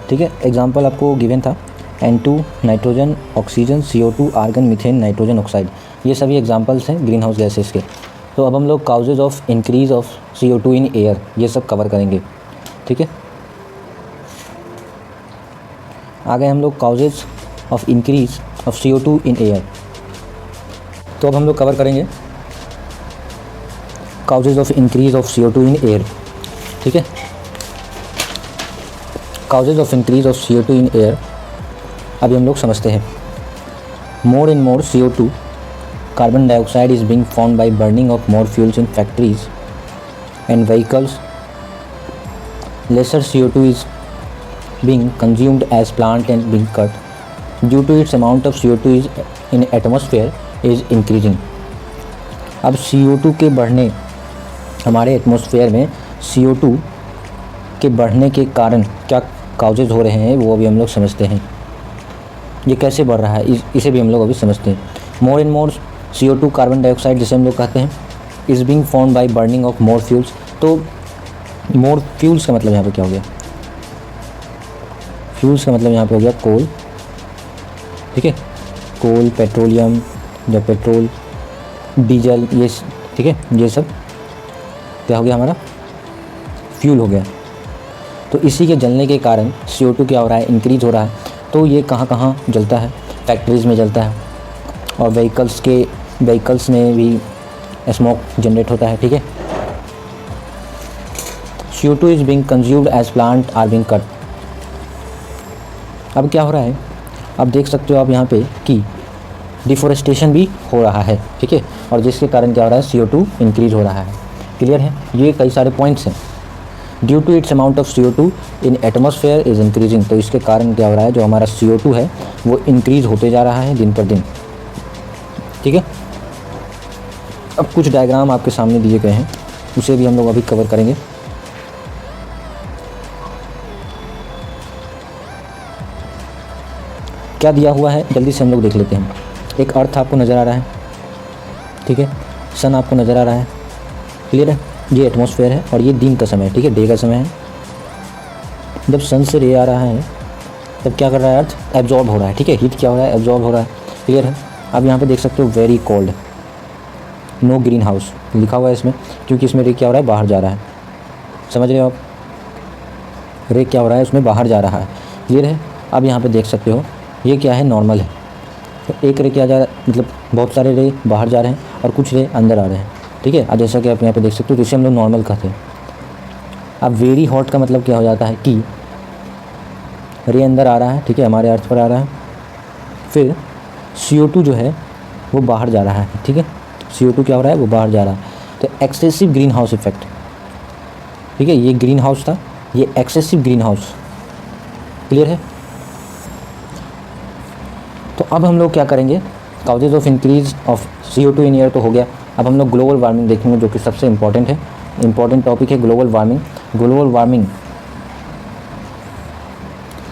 ठीक है। एग्जांपल आपको गिवन था N2 nitrogen, oxygen, CO2, argon, methane, nitrogen oxide, ये सभी एग्जांपल्स हैं ग्रीन हाउस गैसेस के। तो अब हम लोग causes of increase of CO2 in air ये सब कवर करेंगे, ठीक है। आगे हम लोग causes of increase of CO2 in air, तो अब हम लोग कवर करेंगे causes of increase of CO2 in air, ठीक है। Causes of increase of CO2 in air अभी हम लोग समझते हैं। More and more CO2 carbon dioxide is being formed by burning of more fuels in factories and vehicles. Lesser CO2 is being consumed as plant and being cut due to its amount of CO2 is in atmosphere is increasing. अब CO2 के बढ़ने, हमारे atmosphere में CO2 के बढ़ने के कारण क्या काउजेज हो रहे हैं वो अभी हम लोग समझते हैं। ये कैसे बढ़ रहा है इसे भी हम लोग अभी समझते हैं। More and more CO2 carbon dioxide जिसे हम लोग कहते हैं is being formed by burning of more fuels. तो मोर फ्यूल्स का मतलब यहाँ पे क्या हो गया, फ्यूल्स का मतलब यहाँ पे हो गया कोल, ठीक है, कोल, पेट्रोलियम या पेट्रोल, डीजल, ये ठीक है, ये सब क्या हो गया, हमारा फ्यूल हो गया। तो इसी के जलने के कारण CO2 क्या हो रहा है, इंक्रीज हो रहा है। तो ये कहाँ कहाँ जलता है, फैक्ट्रीज़ में जलता है और व्हीकल्स में भी स्मोक जनरेट होता है, ठीक है। CO2 is being consumed as plant are being cut. अब क्या हो रहा है, अब देख सकते हो आप यहाँ पे कि डिफोरेस्टेशन भी हो रहा है, ठीक है, और जिसके कारण क्या हो रहा है, CO2 इंक्रीज हो रहा है। क्लियर है, ये कई सारे पॉइंट्स हैं। Due to its amount of CO2 in atmosphere is increasing, तो इसके कारण क्या हो रहा है, जो हमारा CO2 है वो इंक्रीज़ होते जा रहा है दिन पर दिन। ठीक है। अब कुछ डायग्राम आपके सामने दिए गए हैं, उसे भी हम लोग अभी कवर करेंगे। क्या दिया हुआ है जल्दी से हम लोग देख लेते हैं। एक अर्थ आपको नज़र आ रहा है, ठीक है, सन आपको नज़र आ रहा है, क्लियर है, ये एटमॉस्फेयर है और ये दिन का समय है, ठीक है, डे का समय है। जब सन से रे आ रहा है तब क्या कर रहा है, अर्थ एब्जॉर्ब हो रहा है, ठीक है, हीट क्या हो रहा है, एब्जॉर्ब हो रहा है, क्लियर है। आप यहाँ पे देख सकते हो very cold, no green house लिखा हुआ है इसमें, क्योंकि इसमें रे क्या हो रहा है, बाहर जा रहा है, समझ रहे हो आप, रे क्या हो रहा है, उसमें बाहर जा रहा है, क्लियर है। आप यहाँ पे देख सकते हो ये क्या है, नॉर्मल है, तो एक रे क्या जा रहा है, मतलब बहुत सारे रे बाहर जा रहे हैं और कुछ रे अंदर आ रहे हैं, ठीक है। जैसा कि आप यहाँ पे देख सकते हो, तो इसे हम लोग नॉर्मल कहते हैं। अब वेरी हॉट का मतलब क्या हो जाता है कि रे अंदर आ रहा है, ठीक है, हमारे अर्थ पर आ रहा है, फिर CO2 जो है वो बाहर जा रहा है, ठीक है, CO2 क्या हो रहा है, वो बाहर जा रहा है। तो एक्सेसिव ग्रीन हाउस इफेक्ट, ठीक है, ये ग्रीन हाउस था, ये एक्सेसिव ग्रीन हाउस, क्लियर है। तो अब हम लोग क्या करेंगे, causes of increase of CO2 in air तो हो गया। अब हम लोग ग्लोबल वार्मिंग देखेंगे, जो कि सबसे इंपॉर्टेंट है, इंपॉर्टेंट टॉपिक है ग्लोबल वार्मिंग। ग्लोबल वार्मिंग,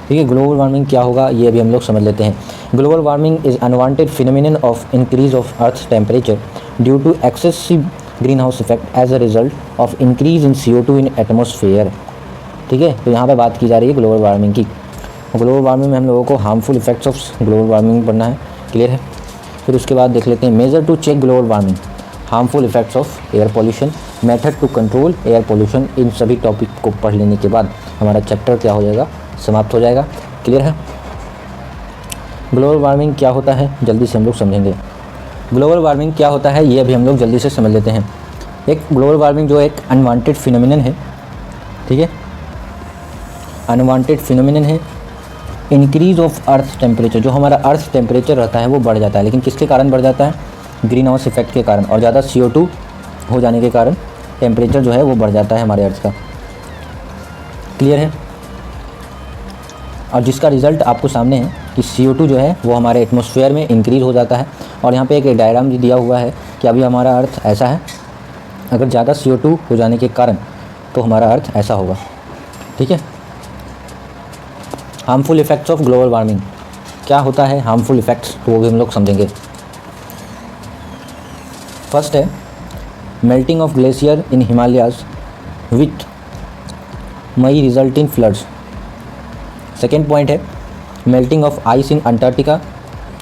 ठीक है, ग्लोबल वार्मिंग क्या होगा ये अभी हम लोग समझ लेते हैं। Global warming is unwanted phenomenon of increase of earth temperature due to excessive green house effect as a result of increase in CO2 in atmosphere, ठीक है। तो यहाँ पे बात की जा रही है ग्लोबल वार्मिंग की। ग्लोबल वार्मिंग में हम लोगों को harmful effects of global warming पढ़ना है, क्लियर है। फिर उसके बाद देख लेते हैं major to check global warming, harmful effects of air pollution, method to control air pollution. इन सभी टॉपिक को पढ़ लेने के बाद हमारा चैप्टर क्या हो जाएगा, समाप्त हो जाएगा, क्लियर है। ग्लोबल वार्मिंग क्या होता है जल्दी से हम लोग समझेंगे। ग्लोबल वार्मिंग क्या होता है ये अभी हम लोग जल्दी से समझ लेते हैं। एक ग्लोबल वार्मिंग जो एक अनवांटेड फिनोमिनन है, ठीक है, अनवांटेड फिनोमिनन है। इंक्रीज ऑफ अर्थ टेम्परेचर, जो हमारा अर्थ टेम्परेचर रहता है वो बढ़ जाता है, लेकिन किसके कारण बढ़ जाता है, ग्रीन हाउस इफेक्ट के कारण, और ज़्यादा CO2 हो जाने के कारण टेम्परेचर जो है वो बढ़ जाता है हमारे अर्थ का, क्लियर है। और जिसका रिज़ल्ट आपको सामने है कि CO2 जो है वो हमारे एटमॉस्फेयर में इंक्रीज़ हो जाता है। और यहाँ पे एक डायग्राम भी दिया हुआ है कि अभी हमारा अर्थ ऐसा है, अगर ज़्यादा CO2 हो जाने के कारण तो हमारा अर्थ ऐसा होगा, ठीक है। Harmful effects of global warming, क्या होता है हार्मफुल इफेक्ट्स, तो वो भी हम लोग समझेंगे। फर्स्ट है melting of glacier in Himalayas with may result in floods. Second point है melting of ice in Antarctica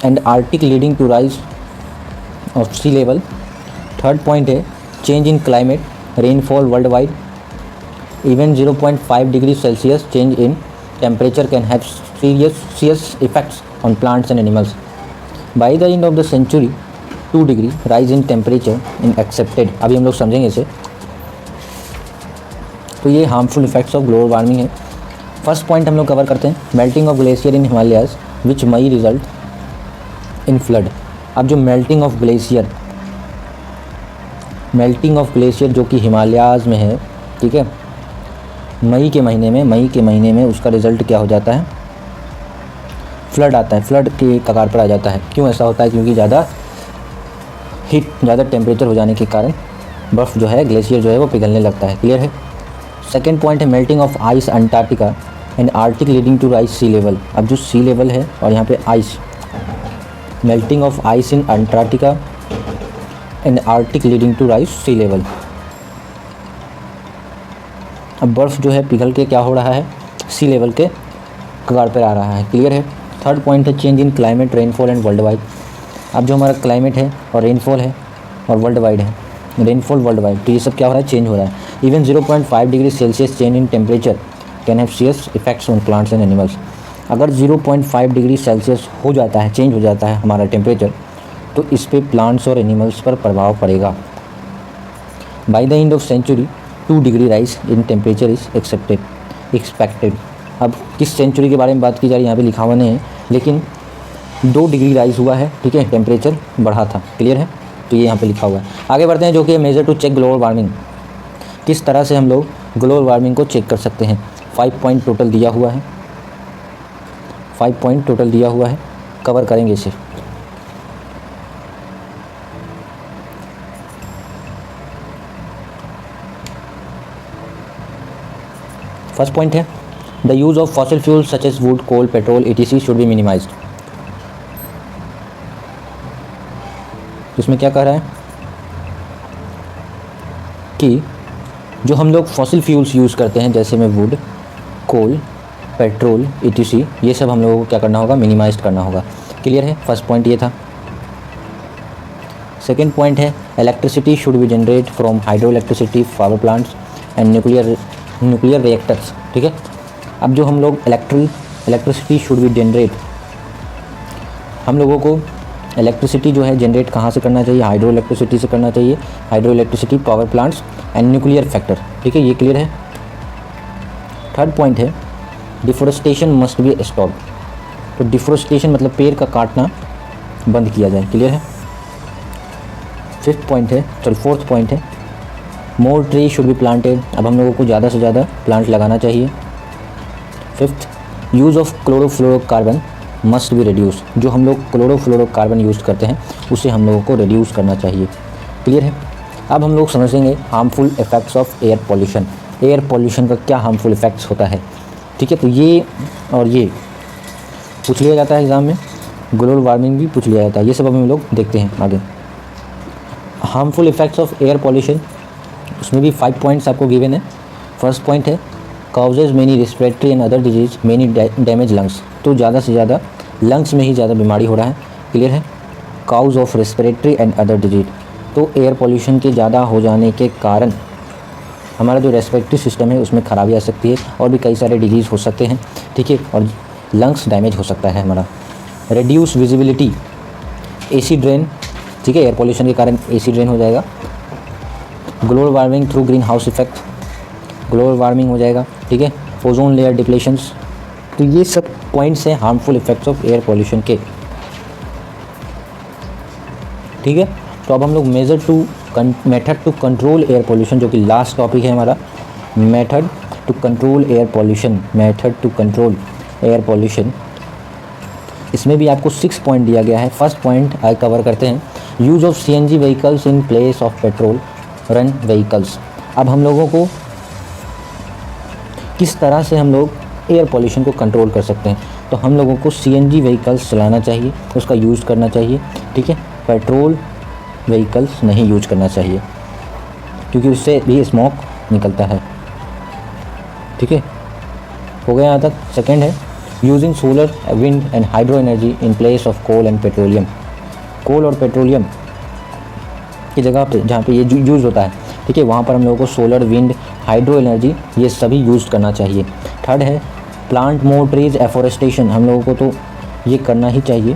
and Arctic leading to rise of sea level. Third point है change in climate, rainfall world wide, even 0.5 degree Celsius change in temperature can have serious effects on plants and animals. By the end of the century 2 degree rise in temperature in accepted, अभी हम लोग समझेंगे इसे। तो ये harmful effects of global warming है। First point हम लोग कवर करते हैं, melting of glacier in Himalayas which may result in flood. अब जो मेल्टिंग ऑफ ग्लेशियर जो कि हिमालयाज में है, ठीक है, मई के महीने में उसका रिज़ल्ट क्या हो जाता है, फ्लड आता है, फ्लड के कगार पर आ जाता है। क्यों ऐसा होता है, क्योंकि ज़्यादा टेम्परेचर हो जाने के कारण बर्फ़ जो है, ग्लेशियर जो है वो पिघलने लगता है, क्लियर है। सेकेंड पॉइंट है melting of ice Antarctica and Arctic leading to rise sea level. अब जो सी लेवल है और यहाँ पे ice, melting of ice in Antarctica and Arctic leading to rise sea level. अब बर्फ़ जो है पिघल के क्या हो रहा है, सी लेवल के कगार पर आ रहा है, क्लियर है। थर्ड पॉइंट है change in climate, rainfall and world wide. अब जो हमारा क्लाइमेट है और रेनफॉल है और वर्ल्ड वाइड है, रेनफॉल वर्ल्ड वाइड, तो ये सब क्या हो रहा है, चेंज हो रहा है। Even 0.5 degree Celsius change in temperature can have serious effects on plants and animals. अगर 0.5 डिग्री सेल्सियस हो जाता है, चेंज हो जाता है हमारा टेम्परेचर, तो इस पर प्लांट्स और एनिमल्स पर प्रभाव पड़ेगा। By the end of century 2 degree rise in temperature is expected. अब किस सेंचुरी के बारे में बात की जा रही है यहाँ पे लिखा हुआ नहीं है, लेकिन 2 डिग्री राइज हुआ है, ठीक है, टेम्परेचर बढ़ा था, क्लियर है। तो ये यहाँ पे लिखा हुआ है। आगे बढ़ते हैं, जो कि measure to check global warming. किस तरह से हम लोग ग्लोबल वार्मिंग को चेक कर सकते हैं। 5 पॉइंट टोटल दिया हुआ है, 5 पॉइंट टोटल दिया हुआ है, कवर करेंगे इसे। फर्स्ट पॉइंट है the use of fossil fuels such as wood, coal, petrol etc should be minimised. इसमें क्या कह रहा है कि जो हम लोग फॉसिल फ्यूल्स यूज़ करते हैं जैसे में वुड, कोल, पेट्रोल etc, ये सब हम लोगों को क्या करना होगा, मिनिमाइज करना होगा। क्लियर है, फर्स्ट पॉइंट ये था। सेकेंड पॉइंट है electricity should be generate from hydro electricity power plants and nuclear reactors. ठीक है, अब जो हम लोग इलेक्ट्रिसिटी शुड बी जनरेट, हम लोगों को इलेक्ट्रिसिटी जो है जनरेट कहाँ से करना चाहिए, हाइड्रो इलेक्ट्रिसिटी से करना चाहिए, hydro electricity power plants and nuclear factor. ठीक है, ये क्लियर है। थर्ड पॉइंट है डिफोरेस्टेशन मस्ट बी स्टॉप, तो डिफोरेस्टेशन मतलब पेड़ का काटना बंद किया जाए। क्लियर है। फोर्थ पॉइंट है मोर ट्री शुड बी प्लांटेड, अब हम लोगों को ज़्यादा से ज़्यादा प्लांट लगाना चाहिए। Fifth, use of chlorofluorocarbon must be reduce, जो हम लोग क्लोरोफ्लोरोकार्बन यूज़ करते हैं उसे हम लोगों को रिड्यूस करना चाहिए। क्लियर है। अब हम लोग समझेंगे harmful effects of air pollution, air pollution का क्या हार्मफुल इफ़ेक्ट्स होता है। ठीक है, तो ये और ये पूछ लिया जाता है एग्ज़ाम में, ग्लोबल वार्मिंग भी पूछ लिया जाता है, ये सब हम लोग देखते हैं आगे। Harmful effects of air pollution, उसमें भी 5 पॉइंट्स आपको गिवन है। फर्स्ट पॉइंट है causes many respiratory and other disease many damage lungs, तो ज़्यादा से ज़्यादा लंग्स में ही ज़्यादा बीमारी हो रहा है। क्लियर है। Cause of respiratory and other disease, तो एयर पॉल्यूशन के ज़्यादा हो जाने के कारण हमारा जो रेस्पिरेटरी सिस्टम है उसमें खराबी आ सकती है और भी कई सारे डिजीज़ हो सकते हैं। ठीक है, और लंग्स डैमेज हो सकता है हमारा। रिड्यूस विजिबिलिटी, एसी ड्रेन, ठीक है, एयर पॉल्यूशन के कारण एसी ड्रेन हो जाएगा। Global warming through green house effect, global warming हो जाएगा। ठीक है, ओजोन लेयर डिप्लेशंस, तो ये सब पॉइंट्स हैं harmful effects of air pollution के। ठीक है, तो अब हम लोग method to control air pollution, जो कि लास्ट टॉपिक है हमारा, method to control air pollution, method to control air pollution. इसमें भी आपको 6 पॉइंट दिया गया है। फर्स्ट पॉइंट आई कवर करते हैं, use of CNG vehicles in place of petrol run vehicles. अब हम लोगों को किस तरह से हम लोग एयर पॉल्यूशन को कंट्रोल कर सकते हैं, तो हम लोगों को CNG व्हीकल्स चलाना चाहिए, उसका यूज़ करना चाहिए। ठीक है, पेट्रोल व्हीकल्स नहीं यूज करना चाहिए क्योंकि उससे भी स्मोक निकलता है। ठीक है, हो गया यहाँ तक। सेकेंड है using solar, wind and hydro energy in place of coal and petroleum, coal और पेट्रोलियम की जगह पे जहाँ पे ये यूज़ होता है, ठीक है, वहाँ पर हम लोगों को सोलर, विंड, हाइड्रो एनर्जी ये सभी यूज़ करना चाहिए। थर्ड है प्लांट मोर ट्रीज, एफोरेस्टेशन, हम लोगों को तो ये करना ही चाहिए।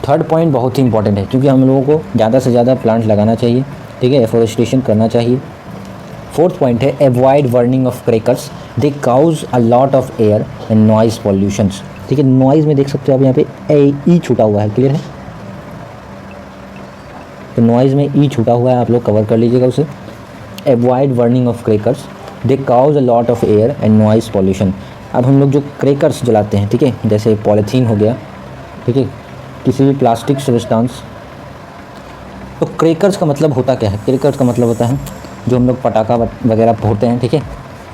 थर्ड पॉइंट बहुत ही इंपॉर्टेंट है क्योंकि हम लोगों को ज़्यादा से ज़्यादा प्लांट लगाना चाहिए। ठीक है, एफोरेस्टेशन करना चाहिए। फोर्थ पॉइंट है avoid burning of crackers, they cause a lot of air and noise pollutions. ठीक है, नॉइज़ में देख सकते हो आप यहाँ पे ई छूटा हुआ है। क्लियर है, तो नॉइज़ में ई छूटा हुआ है, आप लोग कवर कर लीजिएगा उसे। Avoid burning of crackers, they cause a lot of air and noise pollution. अब हम लोग जो क्रैकर्स जलाते हैं, ठीक है, जैसे पॉलीथीन हो गया, ठीक है, किसी भी प्लास्टिक सब्सटेंस, तो क्रैकर्स का मतलब होता क्या है? क्रैकर्स का मतलब होता है जो हम लोग पटाखा वगैरह फोड़ते हैं, ठीक है,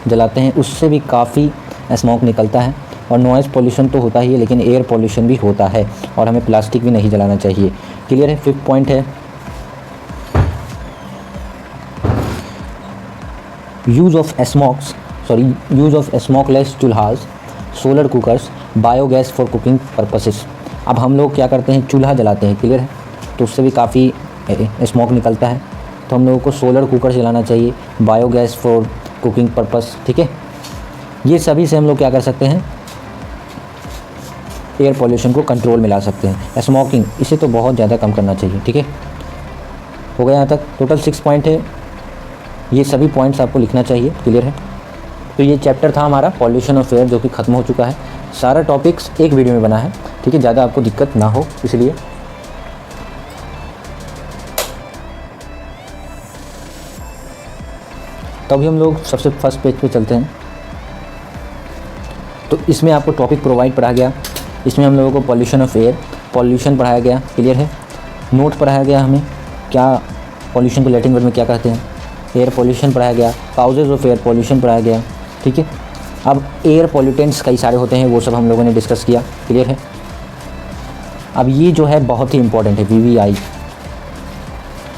जलाते हैं, उससे भी काफ़ी स्मोक निकलता है और नॉइज़ पॉल्यूशन तो होता ही है लेकिन एयर पॉल्यूशन भी होता है और हमें प्लास्टिक भी नहीं जलाना चाहिए। क्लियर है। फिफ्थ पॉइंट है use of smokeless chulhas, solar cookers, biogas for cooking purposes. अब हम लोग क्या करते हैं, चूल्हा जलाते हैं, क्लियर है, तो उससे भी काफ़ी स्मोक निकलता है, तो हम लोगों को सोलर कुकर चलाना चाहिए, बायोगैस फॉर कुकिंग पर्पस। ठीक है, ये सभी से हम लोग क्या कर सकते हैं, एयर पॉल्यूशन को कंट्रोल में ला सकते हैं। स्मोकिंग, इसे तो बहुत ज़्यादा कम करना चाहिए। ठीक है, हो गया यहाँ तक। टोटल 6 पॉइंट है, ये सभी पॉइंट्स आपको लिखना चाहिए। क्लियर है, तो ये चैप्टर था हमारा पॉल्यूशन ऑफ एयर जो कि ख़त्म हो चुका है। सारा टॉपिक्स एक वीडियो में बना है, ठीक है, ज़्यादा आपको दिक्कत ना हो इसलिए। तो अभी हम लोग सबसे फर्स्ट पेज पे चलते हैं। तो इसमें आपको टॉपिक प्रोवाइड पढ़ा गया, इसमें हम लोगों को पॉल्यूशन ऑफ एयर, पॉल्यूशन पढ़ाया गया। क्लियर है, नोट पढ़ाया गया हमें क्या पॉल्यूशन को लैटिन वर्ड में क्या कहते हैं, एयर पोल्यूशन पढ़ाया गया, काउजेज़ ऑफ एयर पोल्यूशन पढ़ाया गया, ठीक है। अब एयर पोल्यूटेंट्स कई सारे होते हैं, वो सब हम लोगों ने डिस्कस किया, क्लियर है। अब ये जो है बहुत ही इंपॉर्टेंट है, VVI,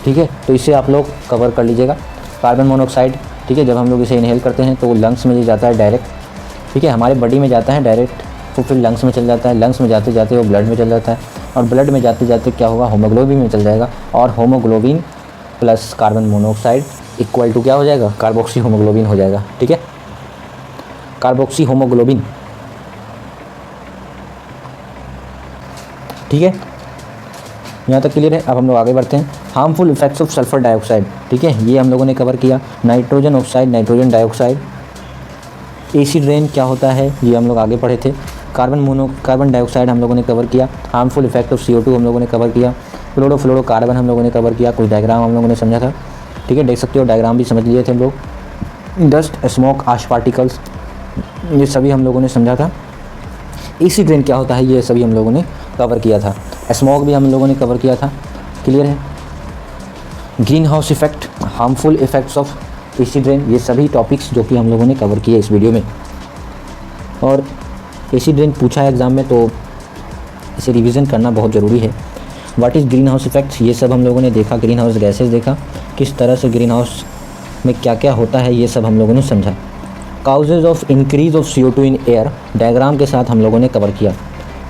ठीक है, तो इसे आप लोग कवर कर लीजिएगा। कार्बन मोनोऑक्साइड, ठीक है, जब हम लोग इसे इनहेल करते हैं तो लंग्स में ये जाता है डायरेक्ट, ठीक है, हमारे बॉडी में जाता है डायरेक्ट, तो फिर लंग्स में चल जाता है, लंग्स में जाते जाते वो ब्लड में चल जाता है, और ब्लड में जाते जाते क्या होगा, होमोग्लोबिन में चल जाएगा, और haemoglobin plus carbon monoxide equal to क्या हो जाएगा, कार्बोक्सी होमोग्लोबिन हो जाएगा, ठीक है, कार्बोक्सी होमोग्लोबिन, ठीक है, यहाँ तक क्लियर है। अब हम लोग आगे बढ़ते हैं। Harmful effects of sulphur dioxide, ठीक है, ये हम लोगों ने कवर किया। Nitrogen oxide, nitrogen dioxide, acid rain क्या होता है ये हम लोग आगे पढ़े थे। कार्बन डाइऑक्साइड हम लोगों ने कवर किया। हार्मफुल इफेक्ट ऑफ CO2 हम लोगों ने कवर किया। फ्लोरोकार्बन हम लोगों ने कवर किया। कुछ डायग्राम हम लोगों ने समझा था, ठीक है, देख सकते हो डायग्राम भी समझ लिए थे हम लोग। डस्ट, स्मोक, आश पार्टिकल्स, ये सभी हम लोगों ने समझा था। एसिड रेन क्या होता है ये सभी हम लोगों ने कवर किया था। स्मोक भी हम लोगों ने कवर किया था, क्लियर है। Green house effect, harmful effects of acid rain, ये सभी टॉपिक्स जो कि हम लोगों ने कवर किए इस वीडियो में। और एसिड रेन पूछा है एग्ज़ाम में, तो इसे रिवीजन करना बहुत ज़रूरी है। What is green house effects, ये सब हम लोगों ने देखा। ग्रीन हाउस गैसेज देखा, किस तरह से ग्रीन हाउस में क्या क्या होता है ये सब हम लोगों ने समझा। Causes of increase of CO2 in air, diagram के साथ हम लोगों ने कवर किया।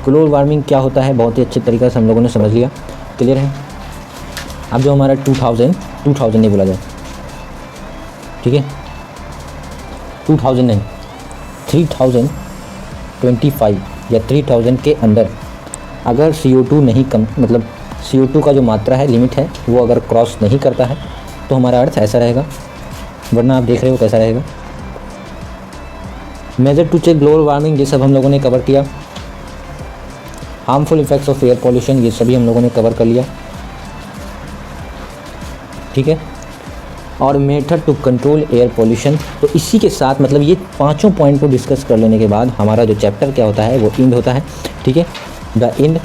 ग्लोबल वार्मिंग क्या होता है बहुत ही अच्छे तरीके से हम लोगों ने समझ लिया, क्लियर है। अब जो हमारा 2000 नहीं बोला जाए, ठीक है, 2000 नहीं, 3025 या 3000 के अंदर अगर CO2 नहीं कम, मतलब CO2 का जो मात्रा है, लिमिट है, वो अगर क्रॉस नहीं करता है तो हमारा अर्थ ऐसा रहेगा, वरना आप देख रहे हो कैसा रहेगा। Measure to check global warming, ये सब हम लोगों ने कवर किया। Harmful effects of air pollution, ये सभी हम लोगों ने कवर कर लिया, ठीक है। और method to control air pollution, तो इसी के साथ मतलब ये पांचों पॉइंट को डिस्कस कर लेने के बाद हमारा जो चैप्टर क्या होता है वो एंड होता है, ठीक है, द एंड।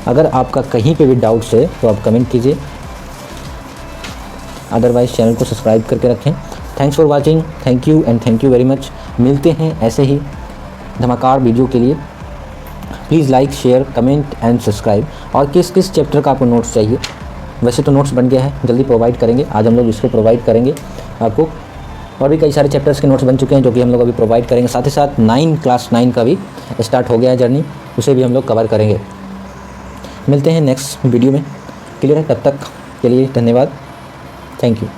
अगर आपका कहीं पे भी डाउट्स है तो आप कमेंट कीजिए, अदरवाइज़ चैनल को सब्सक्राइब करके रखें। Thanks for watching, thank you and thank you very much. मिलते हैं ऐसे ही धमाकेदार वीडियो के लिए। Please like, share, comment and subscribe. और किस किस चैप्टर का आपको नोट्स चाहिए, वैसे तो नोट्स बन गया है, जल्दी प्रोवाइड करेंगे। आज हम लोग इसको प्रोवाइड करेंगे आपको, और भी कई सारे चैप्टर्स के नोट्स बन चुके हैं जो कि हम लोग अभी प्रोवाइड करेंगे। साथ ही साथ क्लास 9 का भी स्टार्ट हो गया है जर्नी, उसे भी हम लोग कवर करेंगे। मिलते हैं नेक्स्ट वीडियो में, क्लियर है। तब तक के लिए धन्यवाद, थैंक यू।